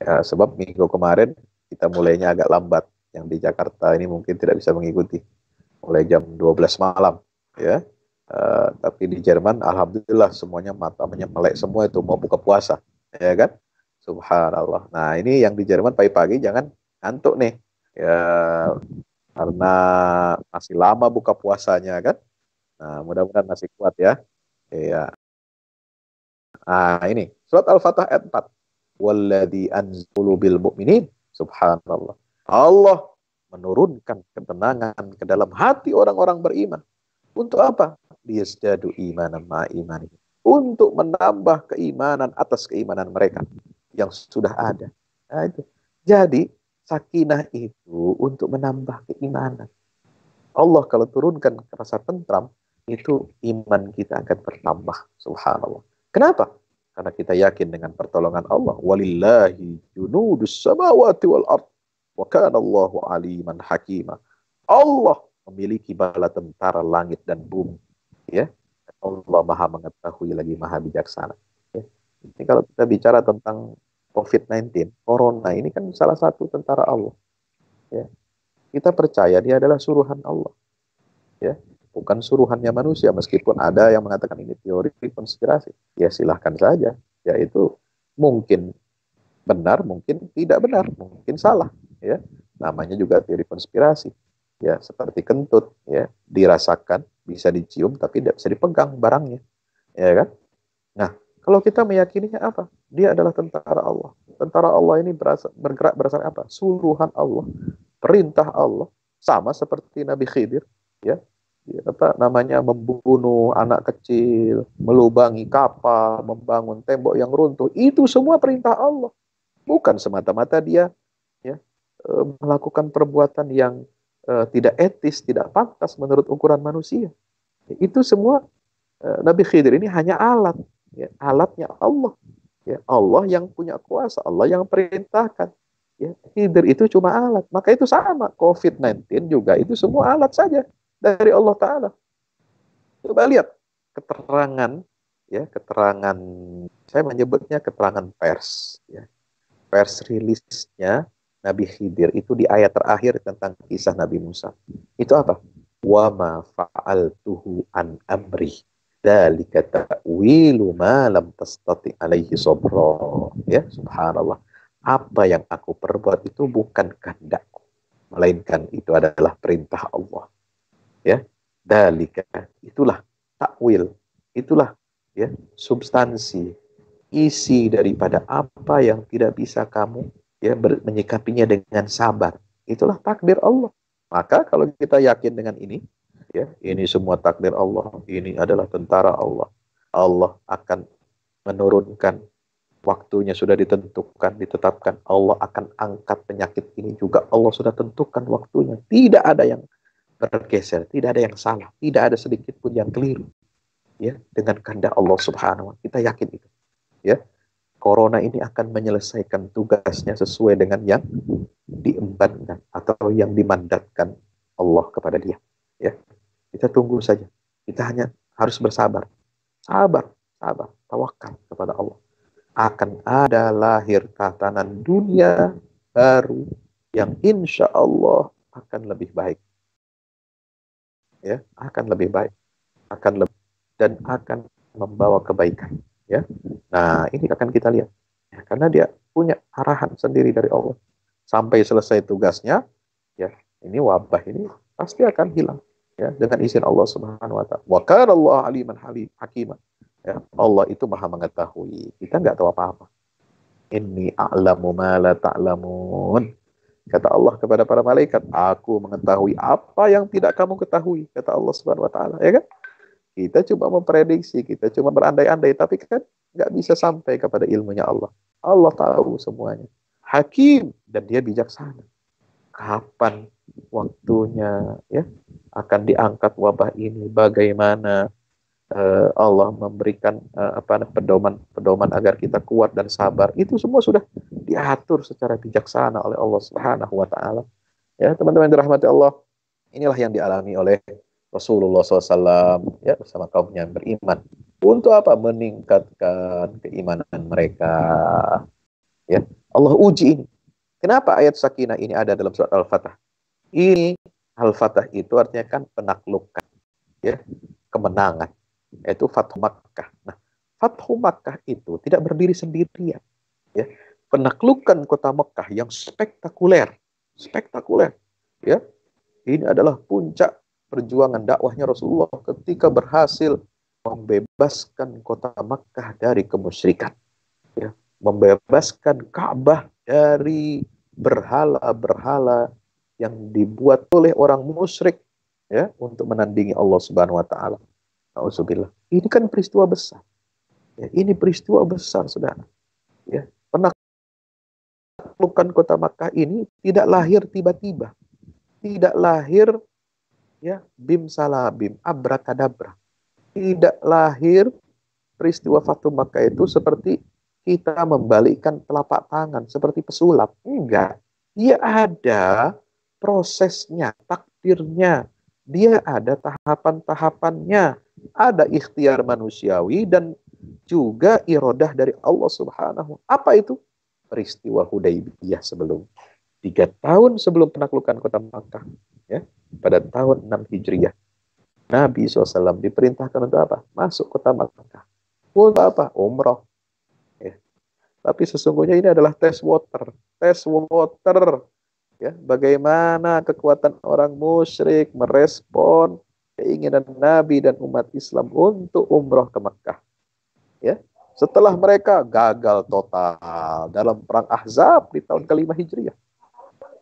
ya, sebab minggu kemarin kita mulainya agak lambat, yang di Jakarta ini mungkin tidak bisa mengikuti mulai jam 12 malam ya. Tapi di Jerman alhamdulillah semuanya matanya melek semua, itu mau buka puasa ya kan, subhanallah. Nah ini yang di Jerman pagi-pagi jangan ngantuk nih ya, karena masih lama buka puasanya kan. Nah mudah-mudahan masih kuat ya. Iya. Nah ini surat Al-Fatihah ayat 4. Walladzi anzala bil mu'minin. Subhanallah. Allah menurunkan ketenangan ke dalam hati orang-orang beriman. Untuk apa? Liyazdadu imanan ma'a imanihim. Untuk menambah keimanan atas keimanan mereka yang sudah ada. Nah, itu. Jadi sakinah itu untuk menambah keimanan. Allah kalau turunkan rasa tentram, itu iman kita akan bertambah. Subhanallah. Kenapa? Karena kita yakin dengan pertolongan Allah. Walillahi junudus samawati wal ard. Wa kana Allahu aliman hakima. Allah memiliki bala tentara langit dan bumi. Ya, Allah maha mengetahui lagi maha bijaksana. Ya. Ini kalau kita bicara tentang COVID-19, Corona ini kan salah satu tentara Allah. Ya. Kita percaya dia adalah suruhan Allah. Ya, bukan suruhannya manusia, meskipun ada yang mengatakan ini teori konspirasi. Ya silahkan saja. Ya itu mungkin benar, mungkin tidak benar, mungkin salah. Ya, namanya juga teori konspirasi. Ya, seperti kentut, ya, dirasakan, bisa dicium, tapi tidak bisa dipegang barangnya, ya kan? Nah, kalau kita meyakininya apa? Dia adalah tentara Allah. Tentara Allah ini bergerak berdasarkan apa? Suruhan Allah, perintah Allah, sama seperti Nabi Khidir, ya, apa namanya, membunuh anak kecil, melubangi kapal, membangun tembok yang runtuh, itu semua perintah Allah. Bukan semata-mata dia ya melakukan perbuatan yang tidak etis, tidak pantas menurut ukuran manusia. Itu semua Nabi Khidir ini hanya alat, ya, alatnya Allah. Ya, Allah yang punya kuasa, Allah yang perintahkan. Ya, Khidir itu cuma alat. Maka itu sama, COVID-19 juga itu semua alat saja dari Allah Ta'ala. Coba lihat keterangan, ya, keterangan, saya menyebutnya keterangan pers, ya, pers rilisnya Nabi Khidir itu di ayat terakhir tentang kisah Nabi Musa. Itu apa? Wa ma fa'altuhu an amri. Dzalika ta'wilu ma lam tastati alaihi sabra. Ya, subhanallah. Apa yang aku perbuat itu bukan kehendakku, melainkan itu adalah perintah Allah. Ya. Dzalika, itulah takwil. Itulah ya substansi, isi daripada apa yang tidak bisa kamu ya menyikapinya dengan sabar. Itulah takdir Allah. Maka kalau kita yakin dengan ini, ya, ini semua takdir Allah, ini adalah tentara Allah. Allah akan menurunkan, waktunya sudah ditentukan, ditetapkan. Allah akan angkat penyakit ini juga. Allah sudah tentukan waktunya. Tidak ada yang bergeser, tidak ada yang salah, tidak ada sedikit pun yang keliru. Ya, dengan kehendak Allah Subhanahu wa taala. Kita yakin itu. Ya. Corona ini akan menyelesaikan tugasnya sesuai dengan yang diembankan atau yang dimandatkan Allah kepada dia. Ya, kita tunggu saja. Kita hanya harus bersabar, sabar, tawakal kepada Allah. Akan ada lahir tatanan dunia baru yang insya Allah akan lebih baik. Ya, akan lebih baik, akan lebih dan akan membawa kebaikan. Ya, nah ini akan kita lihat. Ya, karena dia punya arahan sendiri dari Allah. Sampai selesai tugasnya, ya ini wabah ini pasti akan hilang. Ya, dengan izin Allah Subhanahu Wa Taala. Wa kana Allah aliman hakiman. Ya, Allah itu maha mengetahui. Kita nggak tahu apa-apa. Inni a'lamu ma la ta'lamun. Kata Allah kepada para malaikat, aku mengetahui apa yang tidak kamu ketahui. Kata Allah Subhanahu Wa Taala, ya kan? Kita coba memprediksi, kita cuma berandai-andai, tapi kan nggak bisa sampai kepada ilmunya Allah. Allah tahu semuanya. Hakim, dan dia bijaksana. Kapan waktunya ya akan diangkat wabah ini? Bagaimana Allah memberikan pedoman agar kita kuat dan sabar? Itu semua sudah diatur secara bijaksana oleh Allah Subhanahu Wa Taala. Ya teman-teman dirahmati Allah, inilah yang dialami oleh Rasulullah SAW ya bersama kaumnya yang beriman. Untuk apa? Meningkatkan keimanan mereka. Ya, Allah uji ini. Kenapa ayat sakinah ini ada dalam surat Al-Fatah? Ini Al-Fatah itu artinya kan penaklukan, ya, kemenangan. Yaitu Fathu Makkah. Nah, Fathu Makkah itu tidak berdiri sendirian. Ya, penaklukan kota Makkah yang spektakuler, ya. Ini adalah puncak perjuangan dakwahnya Rasulullah ketika berhasil membebaskan kota Makkah dari kemusyrikan. Ya, membebaskan Ka'bah dari berhala-berhala yang dibuat oleh orang musyrik ya untuk menandingi Allah Subhanahu Wa Taala. Auzubillah. Ini kan peristiwa besar. Ya, ini peristiwa besar, saudara. Ya, penaklukan kota Makkah ini tidak lahir tiba-tiba, tidak lahir ya bim salabim, abrakadabra. Tidak lahir peristiwa Fathu Makkah itu seperti kita membalikkan telapak tangan seperti pesulap. Enggak. Dia ada prosesnya, takdirnya. Dia ada tahapan-tahapannya. Ada ikhtiar manusiawi dan juga irodah dari Allah Subhanahu. Apa itu? Peristiwa Hudaybiyah sebelum 3 tahun sebelum penaklukan kota Makkah. Ya, pada tahun 6 Hijriah. Nabi SAW diperintahkan untuk apa? Masuk kota Makkah. Untuk apa? Umroh. Ya. Tapi sesungguhnya ini adalah tes water. Tes water. Ya, bagaimana kekuatan orang musyrik merespon keinginan Nabi dan umat Islam untuk umroh ke Makkah. Ya. Setelah mereka gagal total dalam perang Ahzab di tahun ke-5 Hijriah.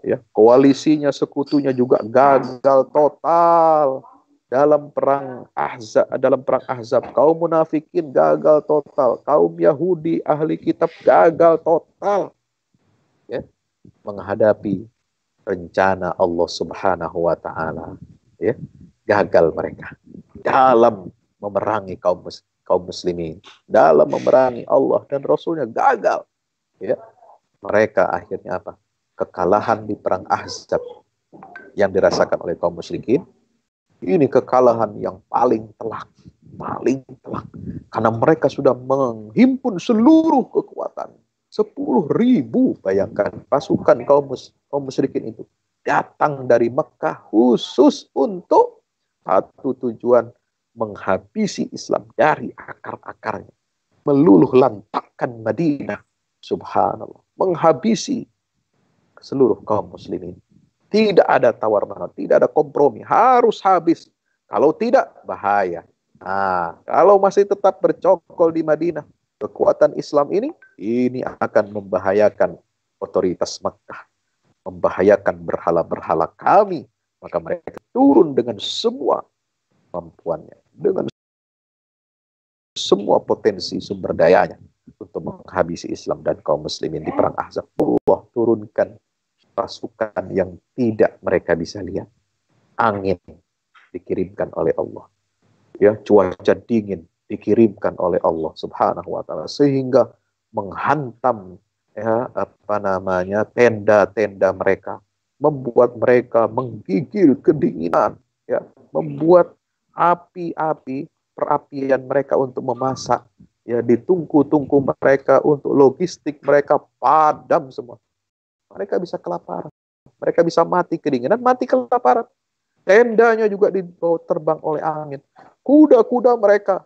Ya, koalisinya, sekutunya juga gagal total dalam perang Ahzab. Kaum munafikin gagal total, kaum Yahudi ahli kitab gagal total ya menghadapi rencana Allah Subhanahu Wa Taala. Ya, gagal mereka dalam memerangi kaum muslimin, dalam memerangi Allah dan Rasulnya gagal. Ya, mereka akhirnya apa? Kekalahan di perang Ahzab yang dirasakan oleh kaum musyrikin. Ini kekalahan yang paling telak. Karena mereka sudah menghimpun seluruh kekuatan. 10.000, bayangkan, pasukan kaum musyrikin itu datang dari Mekah khusus untuk satu tujuan, menghabisi Islam dari akar-akarnya. Meluluh lantakkan Madinah. Subhanallah. Menghabisi seluruh kaum muslimin. Tidak ada tawar-menawar, tidak ada kompromi, harus habis. Kalau tidak, bahaya. Nah, kalau masih tetap bercokol di Madinah, kekuatan Islam ini akan membahayakan otoritas Makkah, membahayakan berhala-berhala kami. Maka mereka turun dengan semua kemampuannya, dengan semua potensi sumber dayanya untuk menghabisi Islam dan kaum muslimin di perang Ahzab. Allah turunkan pasukan yang tidak mereka bisa lihat. Angin dikirimkan oleh Allah. Ya, cuaca dingin dikirimkan oleh Allah Subhanahu Wa Taala sehingga menghantam ya tenda-tenda mereka, membuat mereka menggigil kedinginan, ya, membuat api-api perapian mereka untuk memasak, ya, di tungku-tungku mereka untuk logistik mereka padam semua. mereka bisa kelaparan. Mereka bisa mati kedinginan, mati kelaparan. Tendanya juga dibawa terbang oleh angin. Kuda-kuda mereka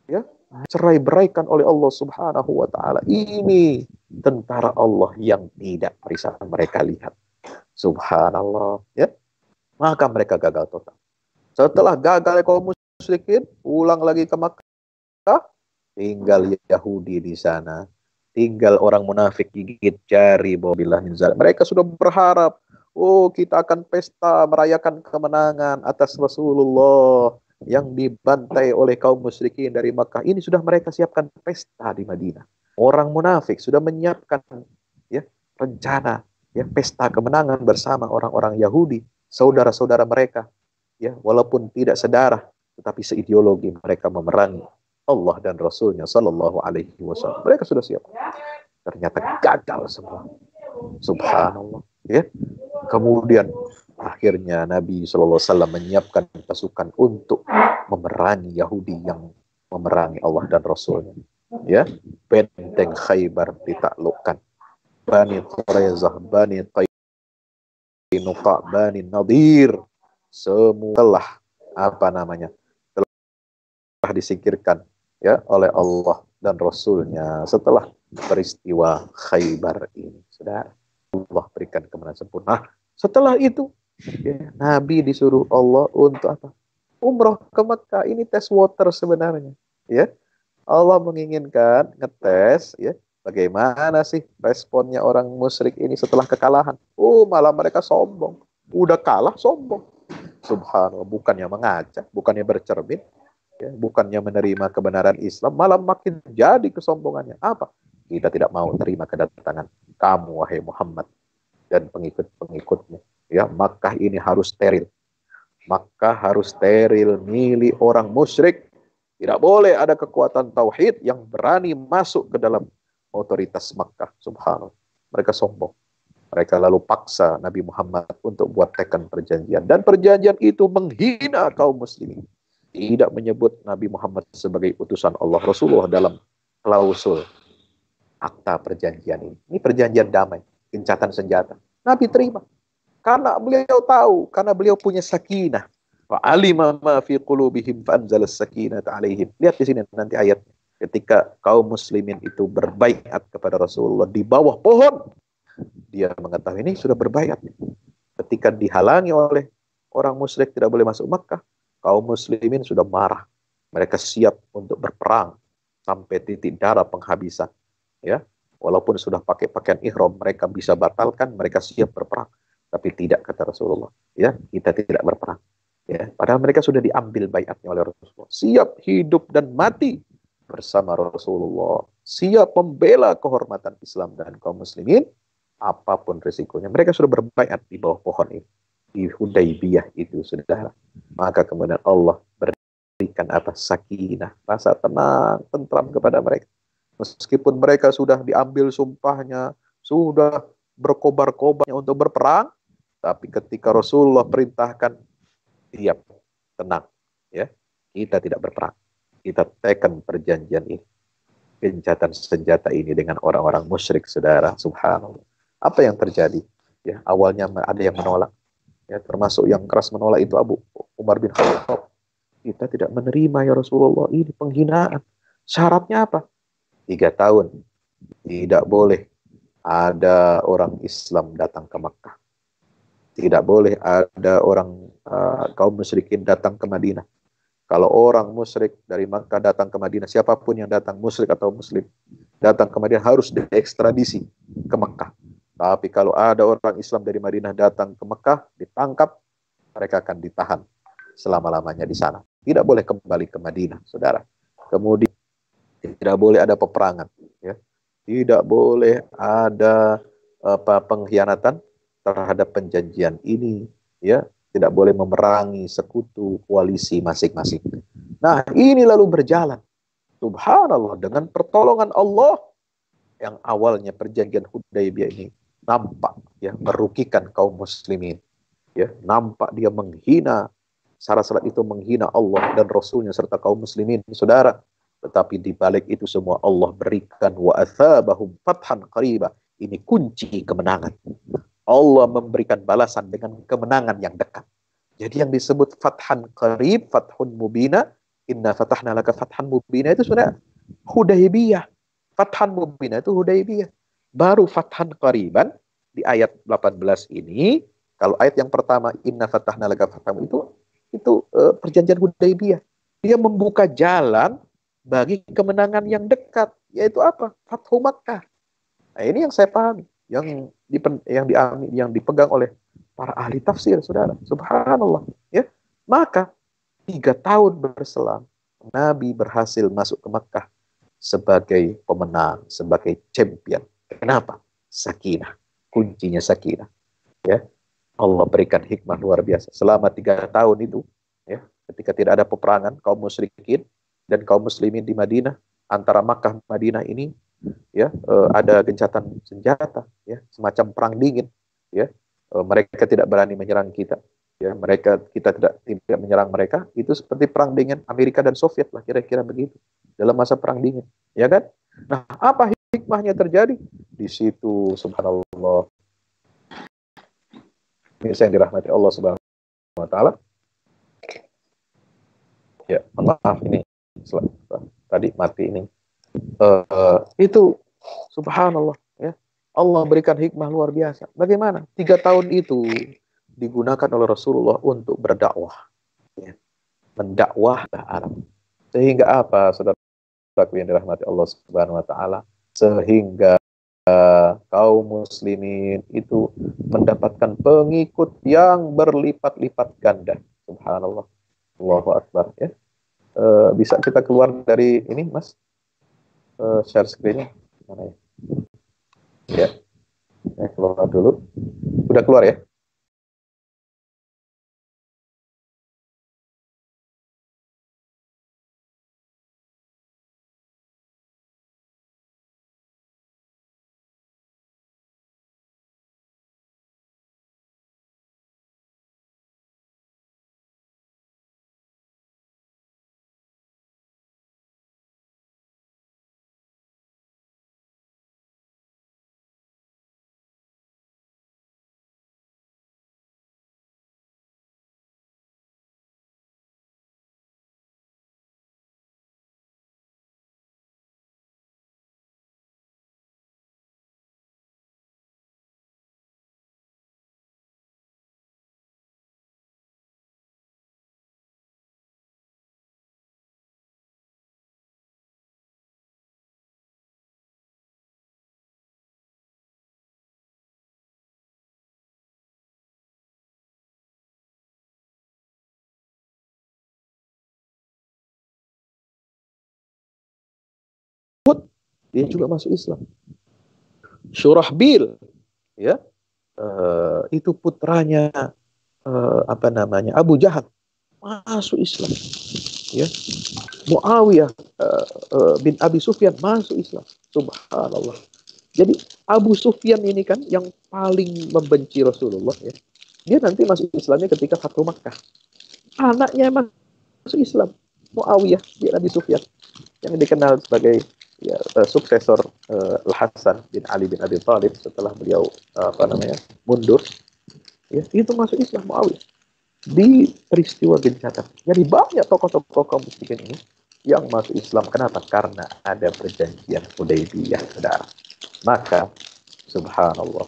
ya cerai-beraikan oleh Allah Subhanahu wa taala. Ini tentara Allah yang tidak bisa mereka lihat. Subhanallah, ya. Maka mereka gagal total. Setelah gagal kaum musyrikin, pulang lagi ke Makkah, tinggal Yahudi di sana. Tinggal orang munafik gigit jari bahwa mereka sudah berharap, oh kita akan pesta merayakan kemenangan atas Rasulullah yang dibantai oleh kaum musyrikin dari Makkah. Ini sudah mereka siapkan pesta di Madinah. Orang munafik sudah menyiapkan ya rencana ya pesta kemenangan bersama orang-orang Yahudi, saudara-saudara mereka. Ya, walaupun tidak sedarah, tetapi seideologi mereka memerangi Allah dan Rasulnya Sallallahu Alaihi Wasallam. Mereka sudah siap. Ternyata gagal semua. Subhanallah. Ya. Kemudian akhirnya Nabi Sallallahu Alaihi Wasallam menyiapkan pasukan untuk memerangi Yahudi yang memerangi Allah dan Rasulnya. Ya, benteng Khaybar ditaklukkan. Bani Quraizah, Bani Qainuqa, Bani Nadir, semua telah telah disingkirkan ya oleh Allah dan Rasulnya setelah peristiwa Khaybar ini. Saudara, Allah berikan kemenangan sempurna. Setelah itu ya, Nabi disuruh Allah untuk apa? Umroh ke Mekah. Ini tes water sebenarnya. Ya, Allah menginginkan ngetes ya bagaimana sih responnya orang musyrik ini setelah kekalahan. Oh, malah mereka sombong. Udah kalah sombong. Subhanallah, bukannya mengajak, bukannya bercermin, ya, bukannya menerima kebenaran Islam, malah makin jadi kesombongannya. Apa? Kita tidak mau terima kedatangan kamu, wahai Muhammad, dan pengikut-pengikutnya. Ya, Makkah ini harus steril. Makkah harus steril milik orang musyrik. Tidak boleh ada kekuatan tauhid yang berani masuk ke dalam otoritas Makkah. Subhanallah. Mereka sombong. Mereka lalu paksa Nabi Muhammad untuk buat tekan perjanjian. Dan perjanjian itu menghina kaum muslimin. Tidak menyebut Nabi Muhammad sebagai utusan Allah. Rasulullah dalam klausul akta perjanjian ini. Ini perjanjian damai. Gencatan senjata. Nabi terima. Karena beliau tahu. Karena beliau punya sakinah. Wa alima ma fi qulubihim fa anzalas sakinata alaihim. Lihat di sini nanti ayatnya. Ketika kaum muslimin itu berbaiat kepada Rasulullah di bawah pohon. Dia mengetahui ini sudah berbaiat. Ketika dihalangi oleh orang musyrik tidak boleh masuk Makkah, kaum muslimin sudah marah. Mereka siap untuk berperang sampai titik darah penghabisan. Ya, walaupun sudah pakai pakaian ihram, mereka bisa batalkan, mereka siap berperang. Tapi tidak, kata Rasulullah. Ya, kita tidak berperang. Ya, padahal mereka sudah diambil baiatnya oleh Rasulullah. Siap hidup dan mati bersama Rasulullah. Siap membela kehormatan Islam dan kaum muslimin. Apapun risikonya. Mereka sudah berbaiat di bawah pohon ini. Di Hudaybiyah itu, saudara. Maka kemudian Allah berikan sakinah. Rasa tenang, tentram kepada mereka. Meskipun mereka sudah diambil sumpahnya. Sudah berkobar-kobarnya untuk berperang. Tapi ketika Rasulullah perintahkan. Diam, tenang. Ya, kita tidak berperang. Kita tekan perjanjian ini. Gencatan senjata ini dengan orang-orang musyrik, saudara. Subhanallah. Apa yang terjadi? Ya, awalnya ada yang menolak. Ya, termasuk yang keras menolak itu Abu Umar bin Khattab. Kita tidak menerima ya Rasulullah. Ini penghinaan. Syaratnya apa? 3 tahun. Tidak boleh ada orang Islam datang ke Makkah. Tidak boleh ada orang kaum musyrikin datang ke Madinah. Kalau orang musyrik dari Makkah datang ke Madinah, siapapun yang datang, musyrik atau muslim, datang ke Madinah harus diekstradisi ke Makkah. Tapi kalau ada orang Islam dari Madinah datang ke Mekah, ditangkap, mereka akan ditahan selama-lamanya di sana. Tidak boleh kembali ke Madinah, saudara. Kemudian tidak boleh ada peperangan, ya. Tidak boleh ada pengkhianatan terhadap perjanjian ini, ya. Tidak boleh memerangi sekutu koalisi masing-masing. Nah, ini lalu berjalan. Subhanallah, dengan pertolongan Allah yang awalnya perjanjian Hudaybiyah ini nampak ya merugikan kaum muslimin, ya nampak dia menghina, syarat-syarat itu menghina Allah dan Rasulnya serta kaum muslimin, saudara. Tetapi di balik itu semua Allah berikan wa athabahum fathan qariba. Ini kunci kemenangan. Allah memberikan balasan dengan kemenangan yang dekat. Jadi yang disebut fathan qarib, fathun mubina, inna fatahna laka fathan mubina itu sudah Hudaybiyah. Fathan mubina itu Hudaybiyah. Baru fathan qariban di ayat 18 ini, kalau ayat yang pertama inna fatahna laka fathan itu perjanjian Hudaybiyah. Dia membuka jalan bagi kemenangan yang dekat, yaitu apa? Fathu Makkah. Nah, ini yang saya pahami, yang dipegang oleh para ahli tafsir, saudara. Subhanallah. Ya, maka 3 tahun berselang, Nabi berhasil masuk ke Makkah sebagai pemenang, sebagai champion. Kenapa? Sakinah. Kuncinya sakinah. Ya, Allah berikan hikmah luar biasa. Selama 3 tahun itu, ya, ketika tidak ada peperangan, kaum musyrikin dan kaum muslimin di Madinah, antara Makkah dan Madinah ini, ya, ada gencatan senjata, ya, semacam perang dingin, ya. Mereka tidak berani menyerang kita, ya, kita tidak menyerang mereka, itu seperti perang dingin Amerika dan Soviet lah, kira-kira begitu dalam masa perang dingin, ya kan? Nah, apa hikmahnya terjadi di situ? Subhanallah. Ini yang dirahmati Allah Subhanahu wa taala. Ya, maaf ini tadi mati ini. Itu subhanallah, ya. Allah berikan hikmah luar biasa. Bagaimana? 3 tahun itu digunakan oleh Rasulullah untuk berdakwah, ya. Mendakwah ke Arab. Sehingga apa, saudara-saudaraku yang dirahmati Allah Subhanahu wa taala? Sehingga kaum muslimin itu mendapatkan pengikut yang berlipat-lipat ganda. Subhanallah. Allahu Akbar, ya. Bisa kita keluar dari ini, Mas? Share screen-nya mana ya? Ya, saya keluar dulu. Udah keluar ya? Dia juga masuk Islam. Syurahbil, ya, itu putranya apa namanya, Abu Jahal, masuk Islam, ya. Muawiyah bin Abi Sufyan masuk Islam. Subhanallah. Jadi Abu Sufyan ini kan yang paling membenci Rasulullah, ya. Dia nanti masuk Islamnya ketika Fathu Makkah. Anaknya masuk Islam, Muawiyah bin Abi Sufyan, yang dikenal sebagai, ya, suksesor Al-Hasan bin Ali bin Abi Thalib setelah beliau mundur, ya, itu masuk Islam Muawiyah di peristiwa gencatan. Jadi banyak tokoh-tokoh kaum muslimin ini yang masuk Islam. Kenapa? Karena ada perjanjian Hudaybiyah, saudara. Maka subhanallah,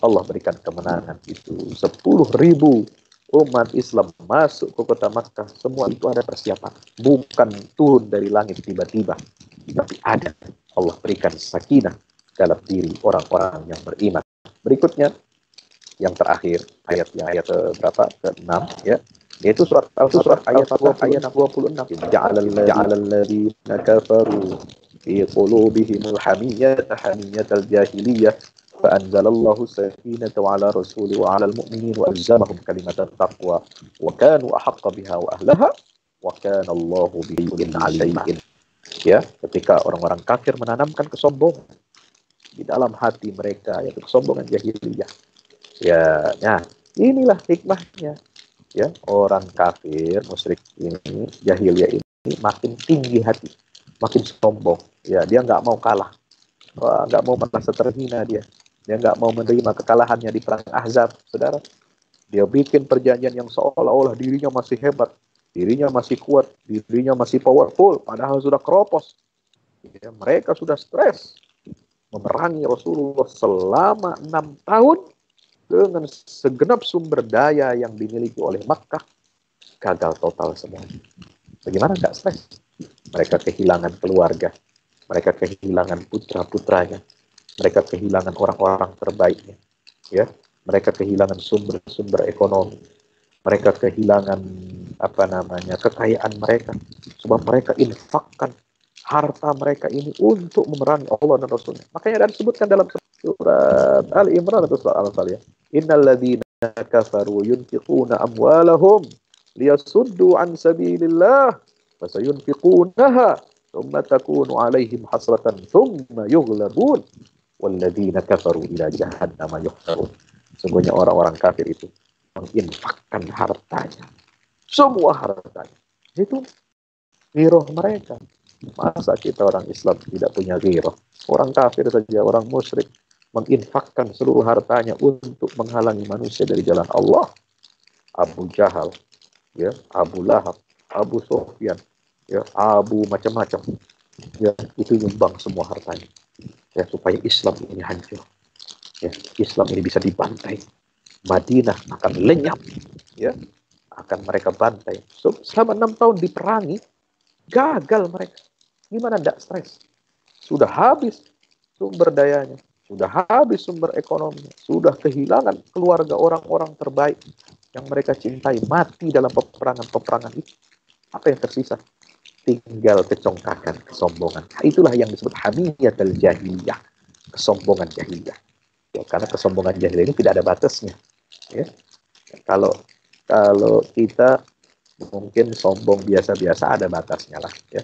Allah berikan kemenangan itu. 10.000 umat Islam masuk ke kota Makkah. Semua itu ada persiapan, bukan turun dari langit tiba-tiba, tapi ada. Allah berikan sakinah dalam diri orang-orang yang beriman. Berikutnya, yang terakhir, ayat berapa? Ke-6, ya. Yaitu surat Al-Fatah ayat 26. Ja'alal ladzina kafaru fi qulubihimul hamiyatal jahiliyah fa anzalallahu sakinata 'ala rasuli wa 'alal mu'minin wa alzamahum kalimatat taqwa wa kanu ahaqqa biha wa ahlaha wa kana Allahu bikulli 'alimin. Ya, ketika orang-orang kafir menanamkan kesombongan di dalam hati mereka, yaitu kesombongan jahiliyah. Ya, nah, inilah hikmahnya. Ya, orang kafir, musyrik ini, jahiliyah ini makin tinggi hati, makin sombong. Ya, dia nggak mau kalah, nggak mau merasa terhina dia. Dia nggak mau menerima kekalahannya di perang Ahzab, saudara. Dia bikin perjanjian yang seolah-olah dirinya masih hebat, dirinya masih kuat, dirinya masih powerful, padahal sudah keropos. Ya, mereka sudah stres memerangi Rasulullah selama 6 tahun dengan segenap sumber daya yang dimiliki oleh Makkah, gagal total semua. Bagaimana nggak stres? Mereka kehilangan keluarga, mereka kehilangan putra-putranya, mereka kehilangan orang-orang terbaiknya, ya, mereka kehilangan sumber-sumber ekonomi, mereka kehilangan kekayaan mereka, sebab mereka infakkan harta mereka ini untuk memerangi Allah dan Rasulnya. Makanya ada disebutkan dalam surat Ali Imran atau surat Al-Anfal, ya, innal ladzina kafaru yunfiquna amwalahum liyasuddu an sabilillah fasayunfiqunaha thumma takunu alaihim hasratan thumma yughlabun walladzina kafaru ila jahannam yuhsharun. Sungguhnya orang-orang kafir itu menginfakkan hartanya, semua hartanya. Itu giroh mereka. Masa kita orang Islam tidak punya giroh? Orang kafir saja, orang musyrik menginfakkan seluruh hartanya untuk menghalangi manusia dari jalan Allah. Abu Jahal, ya, Abu Lahab, Abu Sufyan, ya, Abu macam-macam, ya, itu nyumbang semua hartanya, ya, supaya Islam ini hancur, ya, Islam ini bisa dibantai, Madinah akan lenyap, ya, akan mereka bantai. So, selama 6 tahun diperangi, gagal mereka. Gimana tidak stres? Sudah habis sumber dayanya, sudah habis sumber ekonominya, sudah kehilangan keluarga orang-orang terbaik yang mereka cintai, mati dalam peperangan-peperangan itu. Apa yang tersisa? Tinggal kecongkakan, kesombongan. Itulah yang disebut hamiyatul jahiliyah, kesombongan jahiliyah. Ya, karena kesombongan jahiliyah ini tidak ada batasnya. Ya. Kalau kita mungkin sombong biasa-biasa ada batasnya lah, ya.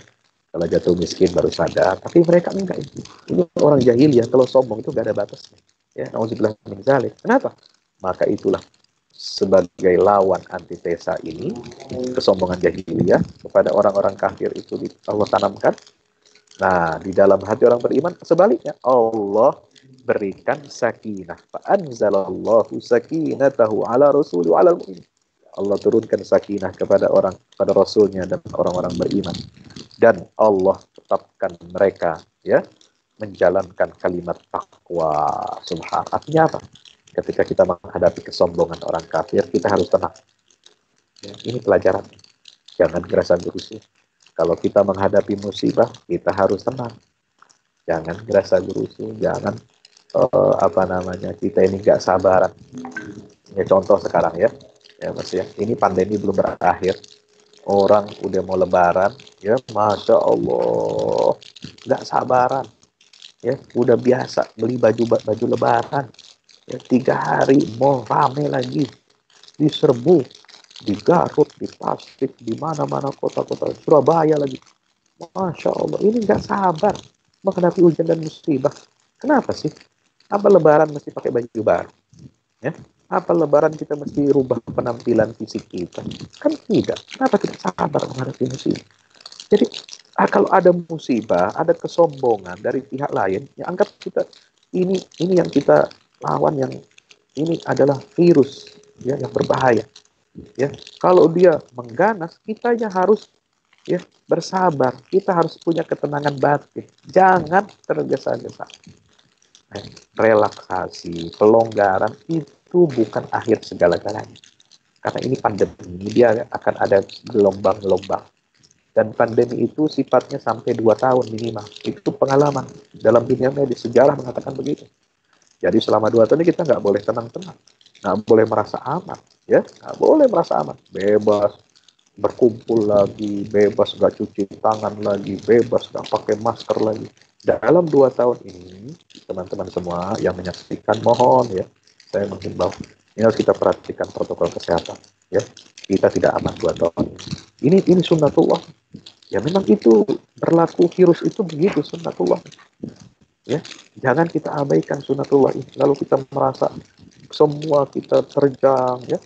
Kalau jatuh miskin baru sadar, tapi mereka enggak. Ini orang jahiliyah, kalau sombong itu enggak ada batasnya. Ya, nauzubillah min dzalik. Kenapa? Maka itulah sebagai lawan antitesa ini, kesombongan jahiliyah kepada orang-orang kafir itu Allah tanamkan. Nah, di dalam hati orang beriman sebaliknya, Allah berikan sakinah. Fa anzalallahu sakinatahu ala rasuli wa ala mu'min. Allah turunkan sakinah kepada Rasulnya dan orang-orang beriman. Dan Allah tetapkan mereka, ya, menjalankan kalimat takwa. Subhan. Artinya apa? Ketika kita menghadapi kesombongan orang kafir, kita harus tenang. Ya, ini pelajaran. Jangan gerasa gerusu. Kalau kita menghadapi musibah, kita harus tenang. Jangan gerasa gerusu. Jangan kita ini nggak sabaran. Ya, contoh sekarang, ya. Ya, Mas, ya. Ini pandemi belum berakhir. Orang udah mau lebaran, ya, Masya Allah, nggak sabaran, ya, udah biasa beli baju lebaran, ya, 3 hari mau rame lagi, diserbu, di Garut, di Tasik, di mana-mana kota-kota, Surabaya lagi, Masya Allah, ini nggak sabar menghadapi hujan dan musibah. Kenapa sih? Apa lebaran mesti pakai baju baru? Ya? Apa lebaran kita mesti rubah penampilan fisik kita? Kan tidak. Kenapa tidak sabar menghadapi musibah? Jadi kalau ada musibah, ada kesombongan dari pihak lain, ya anggap kita ini yang kita lawan, yang ini adalah virus, ya, yang berbahaya. Ya, kalau dia mengganas, kita harus, ya, bersabar. Kita harus punya ketenangan batin. Jangan tergesa-gesa. Relaksasi, pelonggaran itu bukan akhir segala-galanya. Karena ini pandemi, dia akan ada gelombang-gelombang. Dan pandemi itu sifatnya sampai 2 tahun minimal. Itu pengalaman. Dalam dunia medis, sejarah mengatakan begitu. Jadi selama 2 tahun ini kita nggak boleh tenang-tenang. Nggak boleh merasa aman. Ya, nggak boleh merasa aman. Bebas berkumpul lagi, bebas nggak cuci tangan lagi, bebas nggak pakai masker lagi. Dalam 2 tahun ini, teman-teman semua yang menyaksikan, mohon, ya, saya menghimbau, ini harus kita perhatikan protokol kesehatan. Ya, kita tidak aman 2 tahun. Ini sunnatullah. Ya, memang itu berlaku, virus itu begitu, sunnatullah. Ya, jangan kita abaikan sunnatullah ini. Lalu kita merasa semua kita terjang, ya,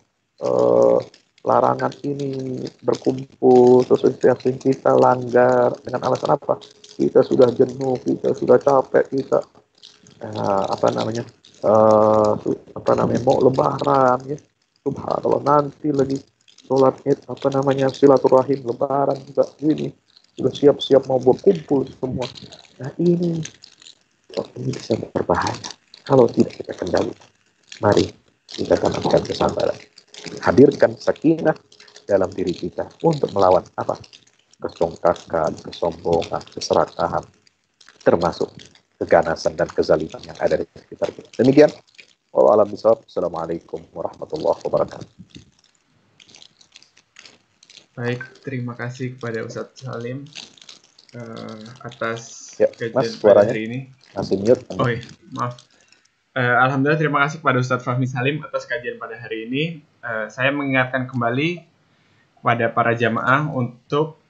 larangan ini berkumpul, terus kita langgar dengan alasan apa? Kita sudah jenuh, kita sudah capek, kita mau lebaran ya, subhanallah, nanti lagi sholat id, silaturahim lebaran juga ini sudah siap-siap mau berkumpul semua. Nah ini bisa berbahaya kalau tidak kita kendali. Mari kita tanamkan kesabaran, hadirkan sakinah dalam diri kita untuk melawan kesongkakan, kesombongan, keserakahan, termasuk keganasan dan kezaliman yang ada di sekitar kita. Demikian. Wallahu a'lam bishawab. Assalamualaikum warahmatullahi wabarakatuh. Baik, terima kasih kepada Ustadz Salim atas Mas, kajian pada suaranya hari ini. masih mute. Oh iya, maaf. Alhamdulillah, terima kasih kepada Ustadz Fahmi Salim atas kajian pada hari ini. Saya mengingatkan kembali kepada para jamaah untuk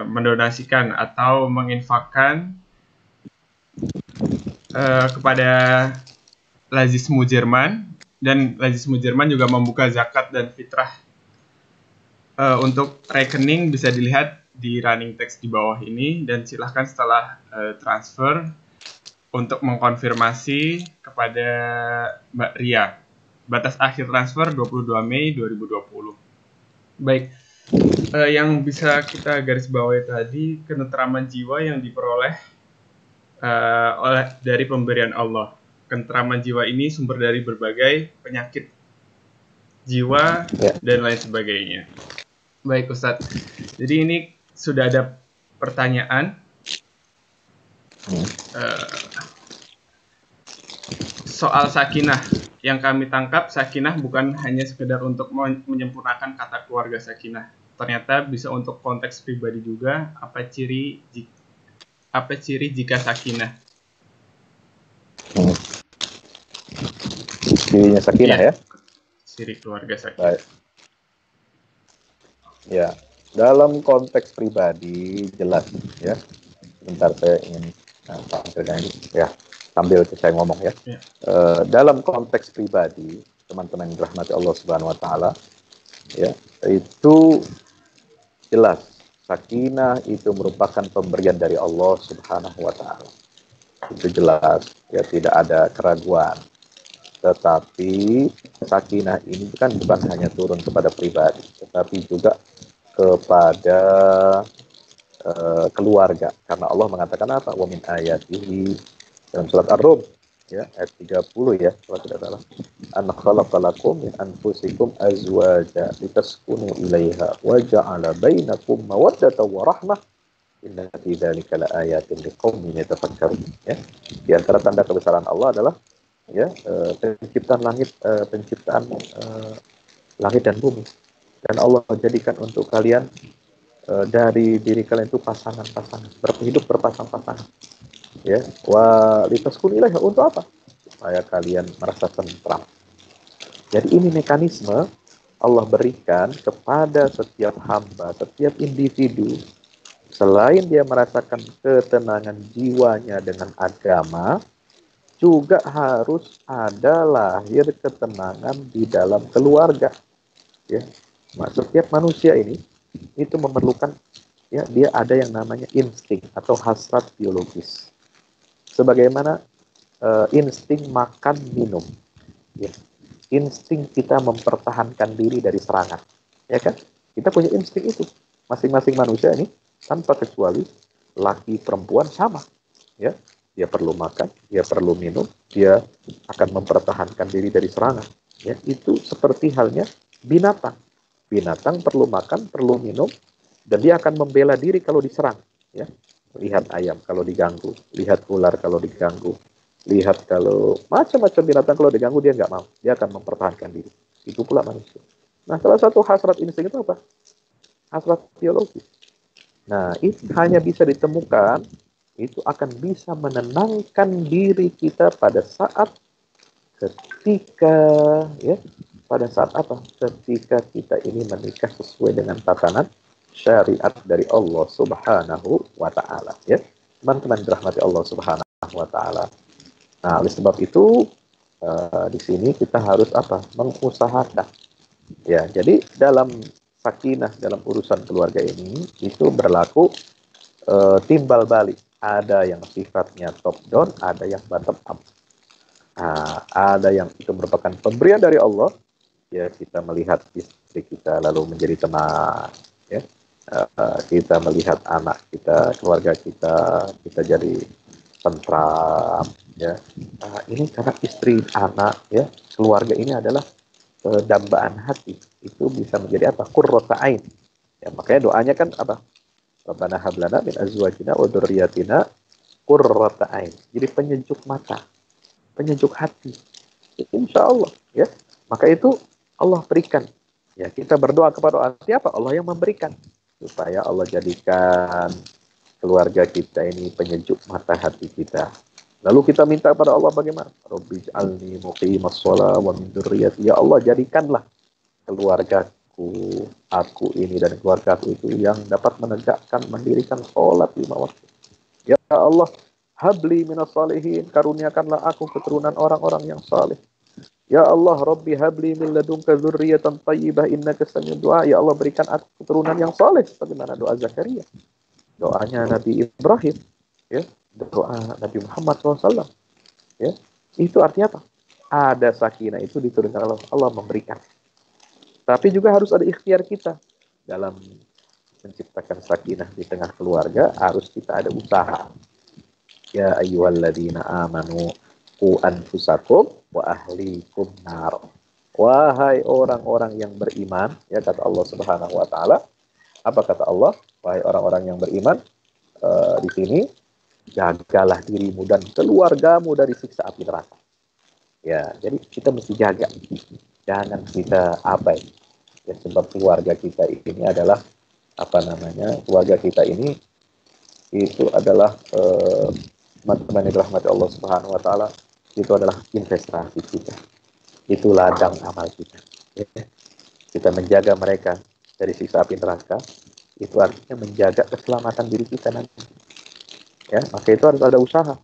mendonasikan atau menginfakkan kepada Lazismu Jerman, dan Lazismu Jerman juga membuka zakat dan fitrah. Untuk rekening bisa dilihat di running text di bawah ini, dan silahkan setelah transfer untuk mengkonfirmasi kepada Mbak Ria. Batas akhir transfer 22 Mei 2020. Baik, yang bisa kita garis bawahi tadi, ketentraman jiwa yang diperoleh dari pemberian Allah. Ketentraman jiwa ini sumber dari berbagai penyakit jiwa dan lain sebagainya. Baik Ustadz, jadi ini sudah ada pertanyaan. Soal sakinah, yang kami tangkap sakinah bukan hanya sekedar untuk menyempurnakan kata keluarga sakinah. Ternyata bisa untuk konteks pribadi juga. Apa ciri jika sakinah? Cirinya sakinah ya? Ciri keluarga sakinah. Baik. Ya, dalam konteks pribadi jelas ya. Sebentar saya ingin tampilkan ini ya, sambil saya ngomong ya. Dalam konteks pribadi, teman-teman yang dirahmati Allah Subhanahu wa taala, ya, itu jelas sakinah itu merupakan pemberian dari Allah Subhanahu wa taala. Itu jelas, ya, tidak ada keraguan. Tetapi sakinah ini kan bukan hanya turun kepada pribadi, tetapi juga kepada keluarga. Karena Allah mengatakan apa? Wa min ayatihi, dalam surat Ar-Rum ya, ayat 30 ya, kalau tidak salah. An khalaqalakum min anfusikum azwaja litaskunu ilaiha wa ja'ala bainakum mawaddatan wa rahmah. Inna fi dzalika laayatin liqaumin yatafakkarun. Ya. Di antara tanda kebesaran Allah adalah ya penciptaan langit dan bumi. Dan Allah jadikan untuk kalian dari diri kalian itu pasangan-pasangan, hidup berpasang-pasangan. Ya, wa litaskunu ilaiha, untuk apa? Supaya kalian merasa tentram. Jadi ini mekanisme Allah berikan kepada setiap hamba, setiap individu. Selain dia merasakan ketenangan jiwanya dengan agama, juga harus ada lahir ketenangan di dalam keluarga. Ya, setiap manusia ini itu memerlukan, ya, dia ada yang namanya insting atau hasrat biologis. Sebagaimana insting makan minum, ya, insting kita mempertahankan diri dari serangan, ya kan? Kita punya insting itu, masing-masing manusia ini tanpa kecuali, laki perempuan sama, ya, dia perlu makan, dia perlu minum, dia akan mempertahankan diri dari serangan, ya. Itu seperti halnya binatang. Binatang perlu makan, perlu minum, dan dia akan membela diri kalau diserang. Ya. Lihat ayam kalau diganggu, lihat ular kalau diganggu, lihat kalau macam-macam binatang kalau diganggu dia nggak mau, dia akan mempertahankan diri. Itu pula manusia. Nah, salah satu hasrat insting itu apa? Hasrat biologis. Nah, itu hanya bisa ditemukan, itu akan bisa menenangkan diri kita pada saat ketika, ya, pada saat apa? Ketika kita ini menikah sesuai dengan tatanan syariat dari Allah Subhanahu wa taala, ya. Teman-teman dirahmati Allah Subhanahu wa taala. Nah, oleh sebab itu di sini kita harus apa? Mengusahakan. Ya, jadi dalam sakinah, dalam urusan keluarga ini itu berlaku timbal balik. Ada yang sifatnya top down, ada yang bottom up. Nah, ada yang itu merupakan pemberian dari Allah, ya kita melihat istri kita lalu menjadi tenang, ya. Kita melihat anak kita, keluarga kita, kita jadi tentram, ya. Ini karena istri, anak, ya, keluarga ini adalah dambaan hati. Itu bisa menjadi apa? Qurrata ain. Ya, makanya doanya kan apa? Rabbana hab lana min azwajina wa dzurriyyatina qurrata ain. Jadi penyejuk mata, penyejuk hati. Insya Allah, ya. Maka itu Allah berikan. Ya, kita berdoa kepada Allah. Siapa? Allah yang memberikan. Supaya Allah jadikan keluarga kita ini penyejuk mata hati kita. Lalu kita minta kepada Allah bagaimana? Rabbi ij'alni muqimas shalah wa min dzurriyyati. Ya Allah, jadikanlah keluargaku, aku ini dan keluargaku itu yang dapat menegakkan, mendirikan sholat 5 waktu. Ya Allah, habli minas salihin, karuniakanlah aku keturunan orang-orang yang saleh. Ya Allah, Rabbi habli min ladunka dzurriyyatan thayyibah innaka sami'ud du'a. Ya Allah, berikan aku keturunan yang saleh sebagaimana doa Zakaria. Doanya Nabi Ibrahim, ya, doa Nabi Muhammad SAW, ya. Itu artinya apa? Ada sakinah itu diturunkan Allah, Allah memberikan. Tapi juga harus ada ikhtiar kita dalam menciptakan sakinah di tengah keluarga, harus kita ada usaha. Ya ayyuhalladzina amanu qu anfusakum wa ahlikum nar. Wahai orang-orang yang beriman, ya kata Allah Subhanahu wa taala. Apa kata Allah? Wahai orang-orang yang beriman, di sini jagalah dirimu dan keluargamu dari siksa api neraka. Ya, jadi kita mesti jaga. Jangan kita abai. Ya, sebab keluarga kita ini adalah apa namanya? Keluarga kita ini itu adalah teman-teman yang dirahmati Allah Subhanahu wa taala, itu adalah investasi kita. Itu ladang amal kita. Ya. Kita menjaga mereka dari siksa api neraka, itu artinya menjaga keselamatan diri kita nanti. Ya, maka itu harus ada usaha.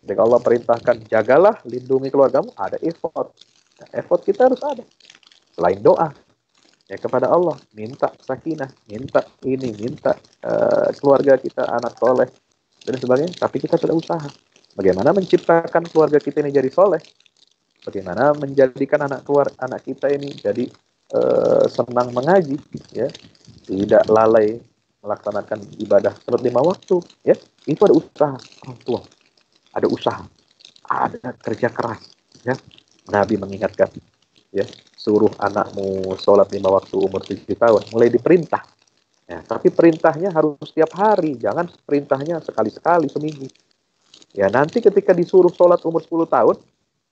Ketika Allah perintahkan jagalah, lindungi keluargamu, ada effort. Nah, effort kita harus ada. Selain doa, ya kepada Allah, minta sakinah, minta ini, minta keluarga kita anak soleh dan sebagainya. Tapi kita sudah usaha. Bagaimana menciptakan keluarga kita ini jadi soleh? Bagaimana menjadikan anak kita ini jadi senang mengaji, ya, tidak lalai melaksanakan ibadah salat 5 waktu, ya. Itu ada usaha orang tua, ada usaha, ada kerja keras, ya. Nabi mengingatkan, ya, suruh anakmu sholat 5 waktu umur 7 tahun, mulai diperintah. Ya, tapi perintahnya harus setiap hari, jangan perintahnya sekali-sekali seminggu. Ya, nanti ketika disuruh sholat umur 10 tahun,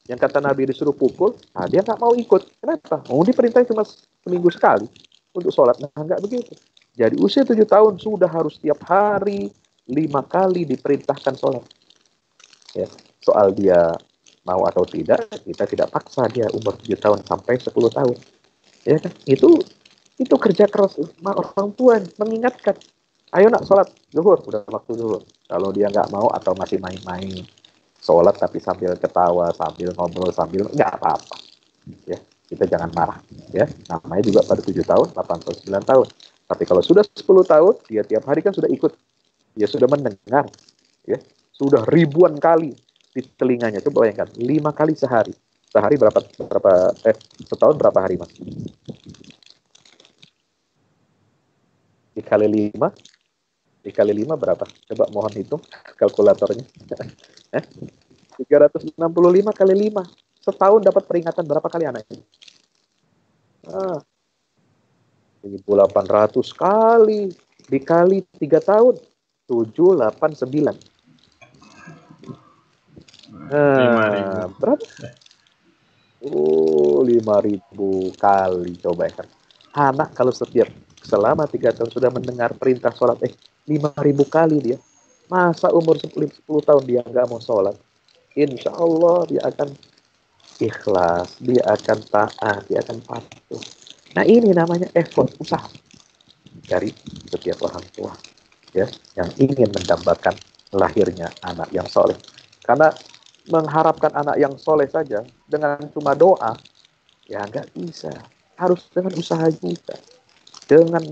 yang kata Nabi disuruh pukul, nah dia nggak mau ikut. Kenapa? Mau diperintahnya cuma seminggu sekali untuk sholat. Nah, nggak begitu. Jadi usia 7 tahun sudah harus setiap hari 5 kali diperintahkan sholat. Ya, soal dia mau atau tidak, kita tidak paksa dia umur 7 tahun sampai 10 tahun. Ya kan? Itu kerja keras orang tua mengingatkan. Ayo nak sholat zuhur, udah waktu zuhur. Kalau dia nggak mau atau masih main-main, sholat tapi sambil ketawa, sambil ngobrol, sambil nggak apa-apa. Ya, kita jangan marah. Ya, namanya juga pada 7 tahun, 8 tahun, 9 tahun. Tapi kalau sudah 10 tahun, dia tiap hari kan sudah ikut. Dia sudah mendengar. Ya, sudah ribuan kali di telinganya. Coba bayangkan, 5 kali sehari. Sehari setahun berapa hari, Mas? Dikali 5, dikali 5 berapa? Coba mohon hitung kalkulatornya. 365 kali 5. Setahun dapat peringatan berapa kali anaknya? 1.800 kali. Dikali 3 tahun. 789. 5.000. Berapa? 5.000 kali. Coba ya. Anak kalau selama 3 tahun sudah mendengar perintah sholat, 5.000 kali dia. Masa umur 10 tahun dia nggak mau sholat? Insya Allah dia akan ikhlas, dia akan taat, dia akan patuh. Nah, ini namanya effort, usaha dari setiap orang tua, ya, yang ingin mendambakan lahirnya anak yang soleh. Karena mengharapkan anak yang soleh saja dengan cuma doa, ya nggak bisa. Harus dengan usaha juga, dengan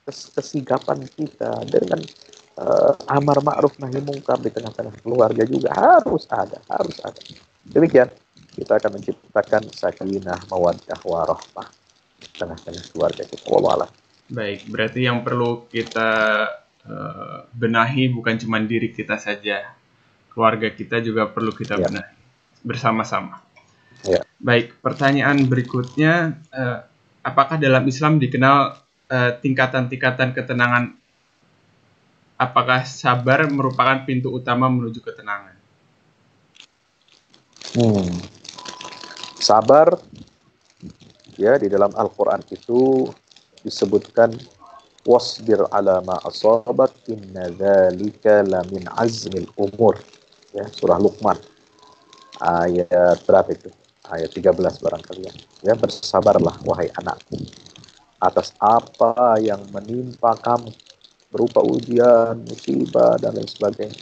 kesigapan kita, dengan amar ma'ruf nahi mungkar di tengah-tengah keluarga juga harus ada. Demikian, kita akan menciptakan sakinah, mawaddah, warahmah tengah-tengah keluarga kita. Wallahu a'lam. Baik, berarti yang perlu kita benahi bukan cuma diri kita saja, keluarga kita juga perlu kita benahi bersama-sama. Ya. Baik, pertanyaan berikutnya, apakah dalam Islam dikenal tingkatan-tingkatan ketenangan? Apakah sabar merupakan pintu utama menuju ketenangan? Sabar, ya, di dalam Al-Quran itu disebutkan wasbir ala ma asabak inna dzalika lamin azmil umur, ya, surah Luqman ayat berapa itu, ayat 13 barangkali, ya, bersabarlah wahai anakku atas apa yang menimpa kamu berupa ujian, musibah dan lain sebagainya.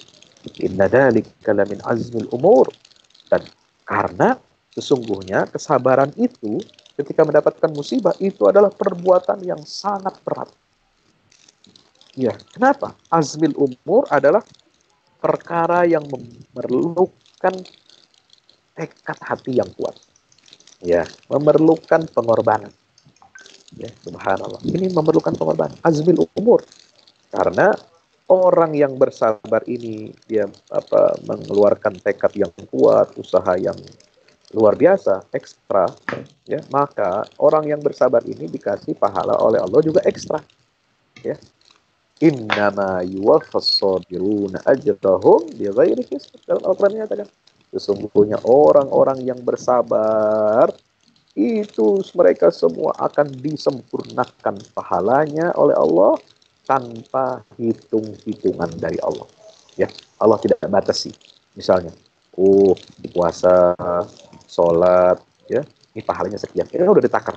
Inna dzalika lamin azmil umur, dan karena sesungguhnya kesabaran itu ketika mendapatkan musibah itu adalah perbuatan yang sangat berat. Ya, kenapa? Azmil umur adalah perkara yang memerlukan tekad hati yang kuat. Ya, memerlukan pengorbanan. Ya, subhanallah. Ini memerlukan pengorbanan. Azmil umur. Karena orang yang bersabar ini dia mengeluarkan tekad yang kuat, usaha yang luar biasa, ekstra, ya, maka orang yang bersabar ini dikasih pahala oleh Allah juga ekstra, ya. Innama yuwaffas sabiruna ajrahum bighairi hisab. Dalam Al-Qur'an nyatakan, sesungguhnya orang-orang yang bersabar itu mereka semua akan disempurnakan pahalanya oleh Allah tanpa hitung-hitungan dari Allah. Ya, Allah tidak batasi. Misalnya, puasa, sholat, ya, ini pahalanya sekian. Ini udah ditakar,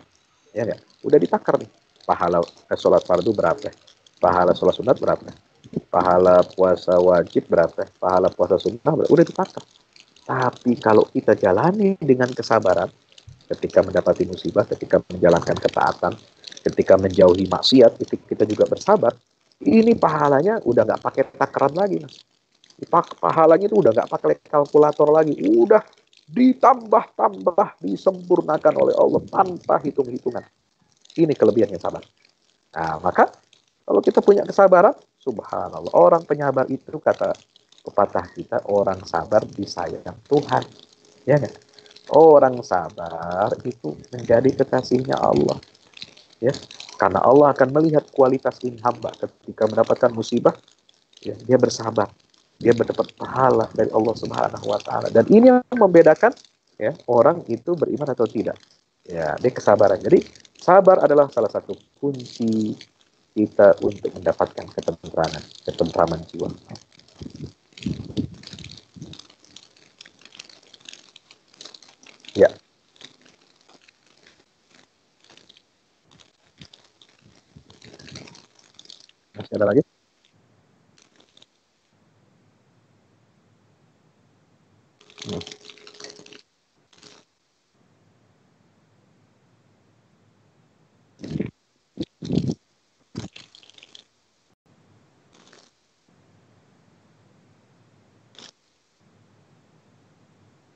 ya nggak? Udah ditakar nih. Pahala sholat fardu berapa? Pahala sholat sunat berapa? Pahala puasa wajib berapa? Pahala puasa sunnah berapa? Udah ditakar. Tapi kalau kita jalani dengan kesabaran, ketika mendapati musibah, ketika menjalankan ketaatan, ketika menjauhi maksiat, kita juga bersabar. Ini pahalanya udah nggak pakai takaran lagi, Mas. Pahalanya itu udah nggak pakai kalkulator lagi, udah ditambah-tambah, disempurnakan oleh Allah tanpa hitung-hitungan. Ini kelebihannya sabar. Nah, maka kalau kita punya kesabaran, subhanallah, orang penyabar itu, kata pepatah kita, orang sabar disayang Tuhan. Ya nggak? Orang sabar itu menjadi kekasihnya Allah. Ya, karena Allah akan melihat kualitas ini hamba ketika mendapatkan musibah, ya, dia bersabar. Dia mendapat pahala dari Allah Subhanahu wa taala. Dan ini yang membedakan, ya, orang itu beriman atau tidak. Ya, dia kesabaran. Jadi sabar adalah salah satu kunci kita untuk mendapatkan ketentraman jiwa. Ya. Masih ada lagi?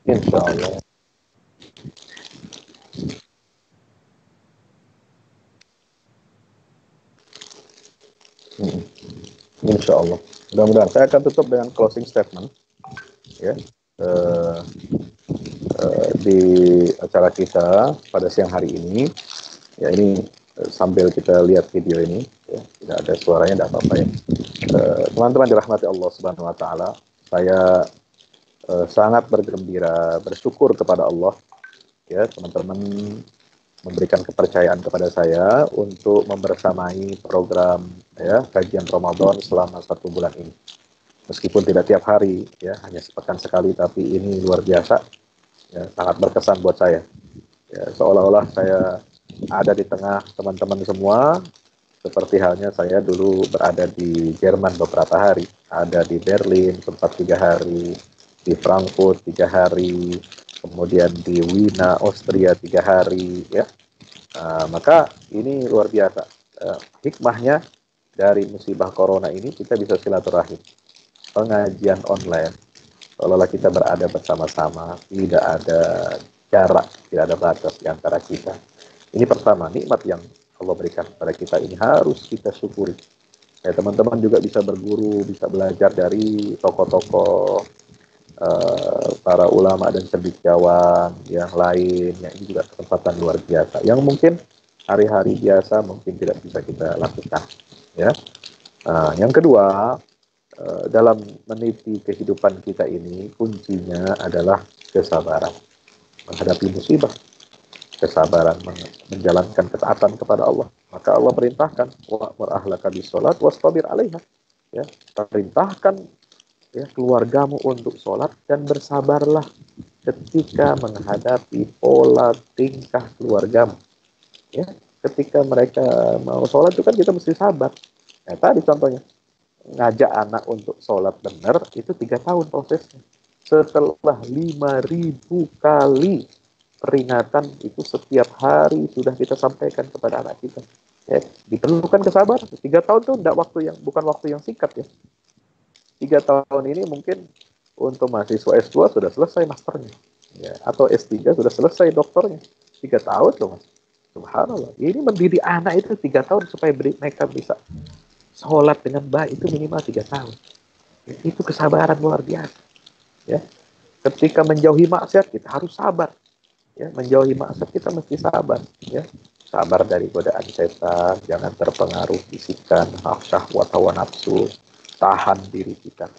Insya Allah. Insya Allah. Mudah-mudahan. Saya akan tutup dengan closing statement, ya, di acara kita pada siang hari ini. Ya, ini sambil kita lihat video ini, ya, tidak ada suaranya, tidak apa-apa, ya. Teman-teman dirahmati Allah Subhanahu Wa Taala, saya sangat bergembira, bersyukur kepada Allah, ya, teman-teman memberikan kepercayaan kepada saya untuk membersamai program, ya, kajian Ramadan selama 1 bulan ini. Meskipun tidak tiap hari, ya, hanya sepekan sekali, tapi ini luar biasa, ya, sangat berkesan buat saya. Ya, seolah-olah saya ada di tengah teman-teman semua, seperti halnya saya dulu berada di Jerman beberapa hari, ada di Berlin sempat 3 hari, di Frankfurt 3 hari, kemudian di Wina, Austria 3 hari, ya. Maka ini luar biasa. Hikmahnya dari musibah corona ini kita bisa silaturahim. Pengajian online, seolah-olah kita berada bersama-sama, tidak ada jarak, tidak ada batas di antara kita. Ini pertama, nikmat yang Allah berikan kepada kita ini harus kita syukuri. Ya, teman-teman juga bisa berguru, bisa belajar dari tokoh-tokoh, para ulama dan cendekiawan yang lain. Ya, ini juga kesempatan luar biasa. Yang mungkin hari-hari biasa mungkin tidak bisa kita lakukan. Ya, yang kedua, dalam meniti kehidupan kita ini kuncinya adalah kesabaran menghadapi musibah, kesabaran menjalankan ketaatan kepada Allah. Maka Allah perintahkan wa'mur ahlaka bisolat wastabir 'alaiha. Ya, perintahkan ya keluargamu untuk sholat dan bersabarlah ketika menghadapi pola tingkah keluargamu. Ya, ketika mereka mau sholat itu kan kita mesti sabar. Nah, tadi contohnya ngajak anak untuk sholat benar itu 3 tahun prosesnya. Setelah 5.000 kali peringatan itu setiap hari sudah kita sampaikan kepada anak kita. Ya, diperlukan kesabaran. 3 tahun itu bukan waktu yang singkat ya. 3 tahun ini mungkin untuk mahasiswa S2 sudah selesai masternya. Ya, atau S3 sudah selesai doktornya. 3 tahun loh mas. Subhanallah. Ini mendidik anak itu 3 tahun supaya mereka bisa sholat dengan baik itu minimal 3 tahun. Itu kesabaran luar biasa. Ya. Ketika menjauhi maksiat kita harus sabar. Ya, menjauhi maksiat kita mesti sabar. Ya. Sabar dari godaan setan, jangan terpengaruh bisikan, syahwat, hawa nafsu, tahan diri kita.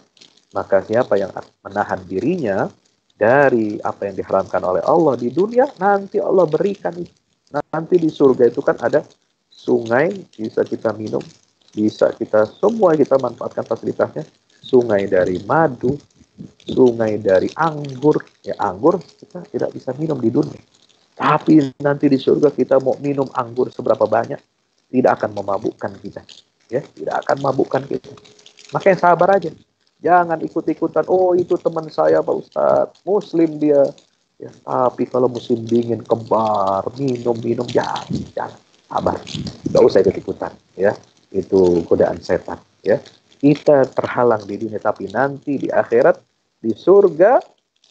Maka siapa yang menahan dirinya dari apa yang diharamkan oleh Allah di dunia, nanti Allah berikan itu. Nanti di surga itu kan ada sungai, bisa kita minum, bisa kita semua kita manfaatkan fasilitasnya. Sungai dari madu, sungai dari anggur. Ya anggur kita tidak bisa minum di dunia. Tapi nanti di surga kita mau minum anggur seberapa banyak, tidak akan memabukkan kita. Ya, tidak akan memabukkan kita. Makanya sabar aja. Jangan ikut-ikutan, oh itu teman saya Pak Ustadz, Muslim dia. Ya, tapi kalau musim dingin kembar, minum jangan sabar. Gak usah ikut-ikutan. Ya, itu godaan setan. Ya, kita terhalang di dunia, tapi nanti di akhirat, di surga,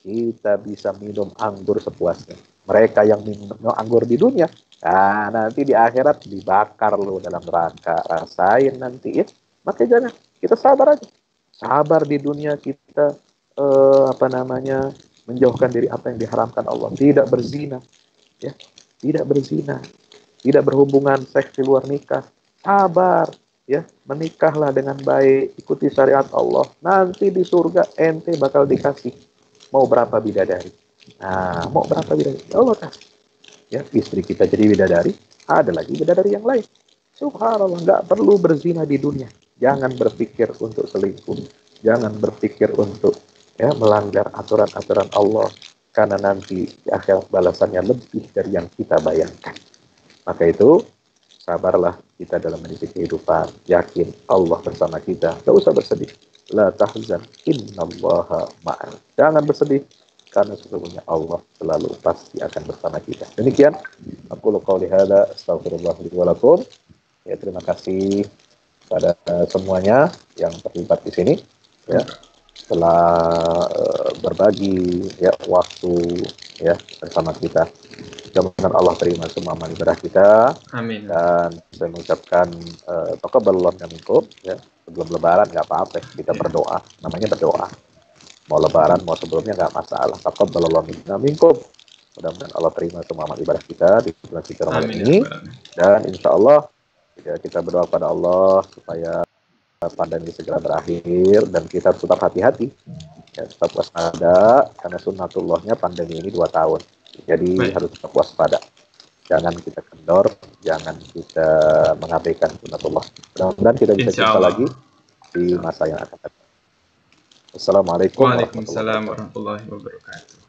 kita bisa minum anggur sepuasnya. Mereka yang minum anggur di dunia, nah nanti di akhirat dibakar loh dalam neraka. Rasain nanti ya. Makanya jangan, kita sabar aja. Sabar di dunia kita menjauhkan diri apa yang diharamkan Allah. Tidak berzina, ya, tidak berzina, tidak berhubungan seks di luar nikah. Sabar, ya, menikahlah dengan baik, ikuti syariat Allah. Nanti di surga ente bakal dikasih mau berapa bidadari. Nah, mau berapa bidadari? Allah kasih. Ya, istri kita jadi bidadari, ada lagi bidadari yang lain. Subhanallah, nggak perlu berzina di dunia. Jangan berpikir untuk selingkuh. Jangan berpikir untuk melanggar aturan-aturan Allah. Karena nanti di akhir balasannya lebih dari yang kita bayangkan. Maka itu, sabarlah kita dalam mendidik kehidupan. Yakin Allah bersama kita. Nggak usah bersedih. La tahzan innallaha ma'an. Jangan bersedih. Karena sesungguhnya Allah selalu pasti akan bersama kita. Demikian. Aku qouli hadza astaghfirullah li wa lakum. Ya, terima kasih pada semuanya yang terlibat di sini. Ya, setelah berbagi waktu bersama kita. Mudah-mudahan Allah terima semua amal ibadah kita. Amin. Dan saya mengucapkan taqabbalallahu minkum. Ya, sebelum lebaran nggak apa-apa, kita berdoa. Namanya berdoa. Mau lebaran, mau sebelumnya nggak masalah. Taqabbalallahu minkum. Mudah-mudahan Allah terima semua amal ibadah kita di bulan suci Ramadan ini. Dan insya Allah kita berdoa pada Allah supaya pandemi segera berakhir dan kita tetap hati-hati, ya, tetap waspada karena sunnatullahnya pandemi ini 2 tahun. Jadi harus tetap waspada. Jangan kita kendor, jangan kita mengabaikan sunnatullah. Mudah-mudahan kita bisa jumpa lagi di masa yang akan datang. Assalamualaikum warahmatullahi wabarakatuh.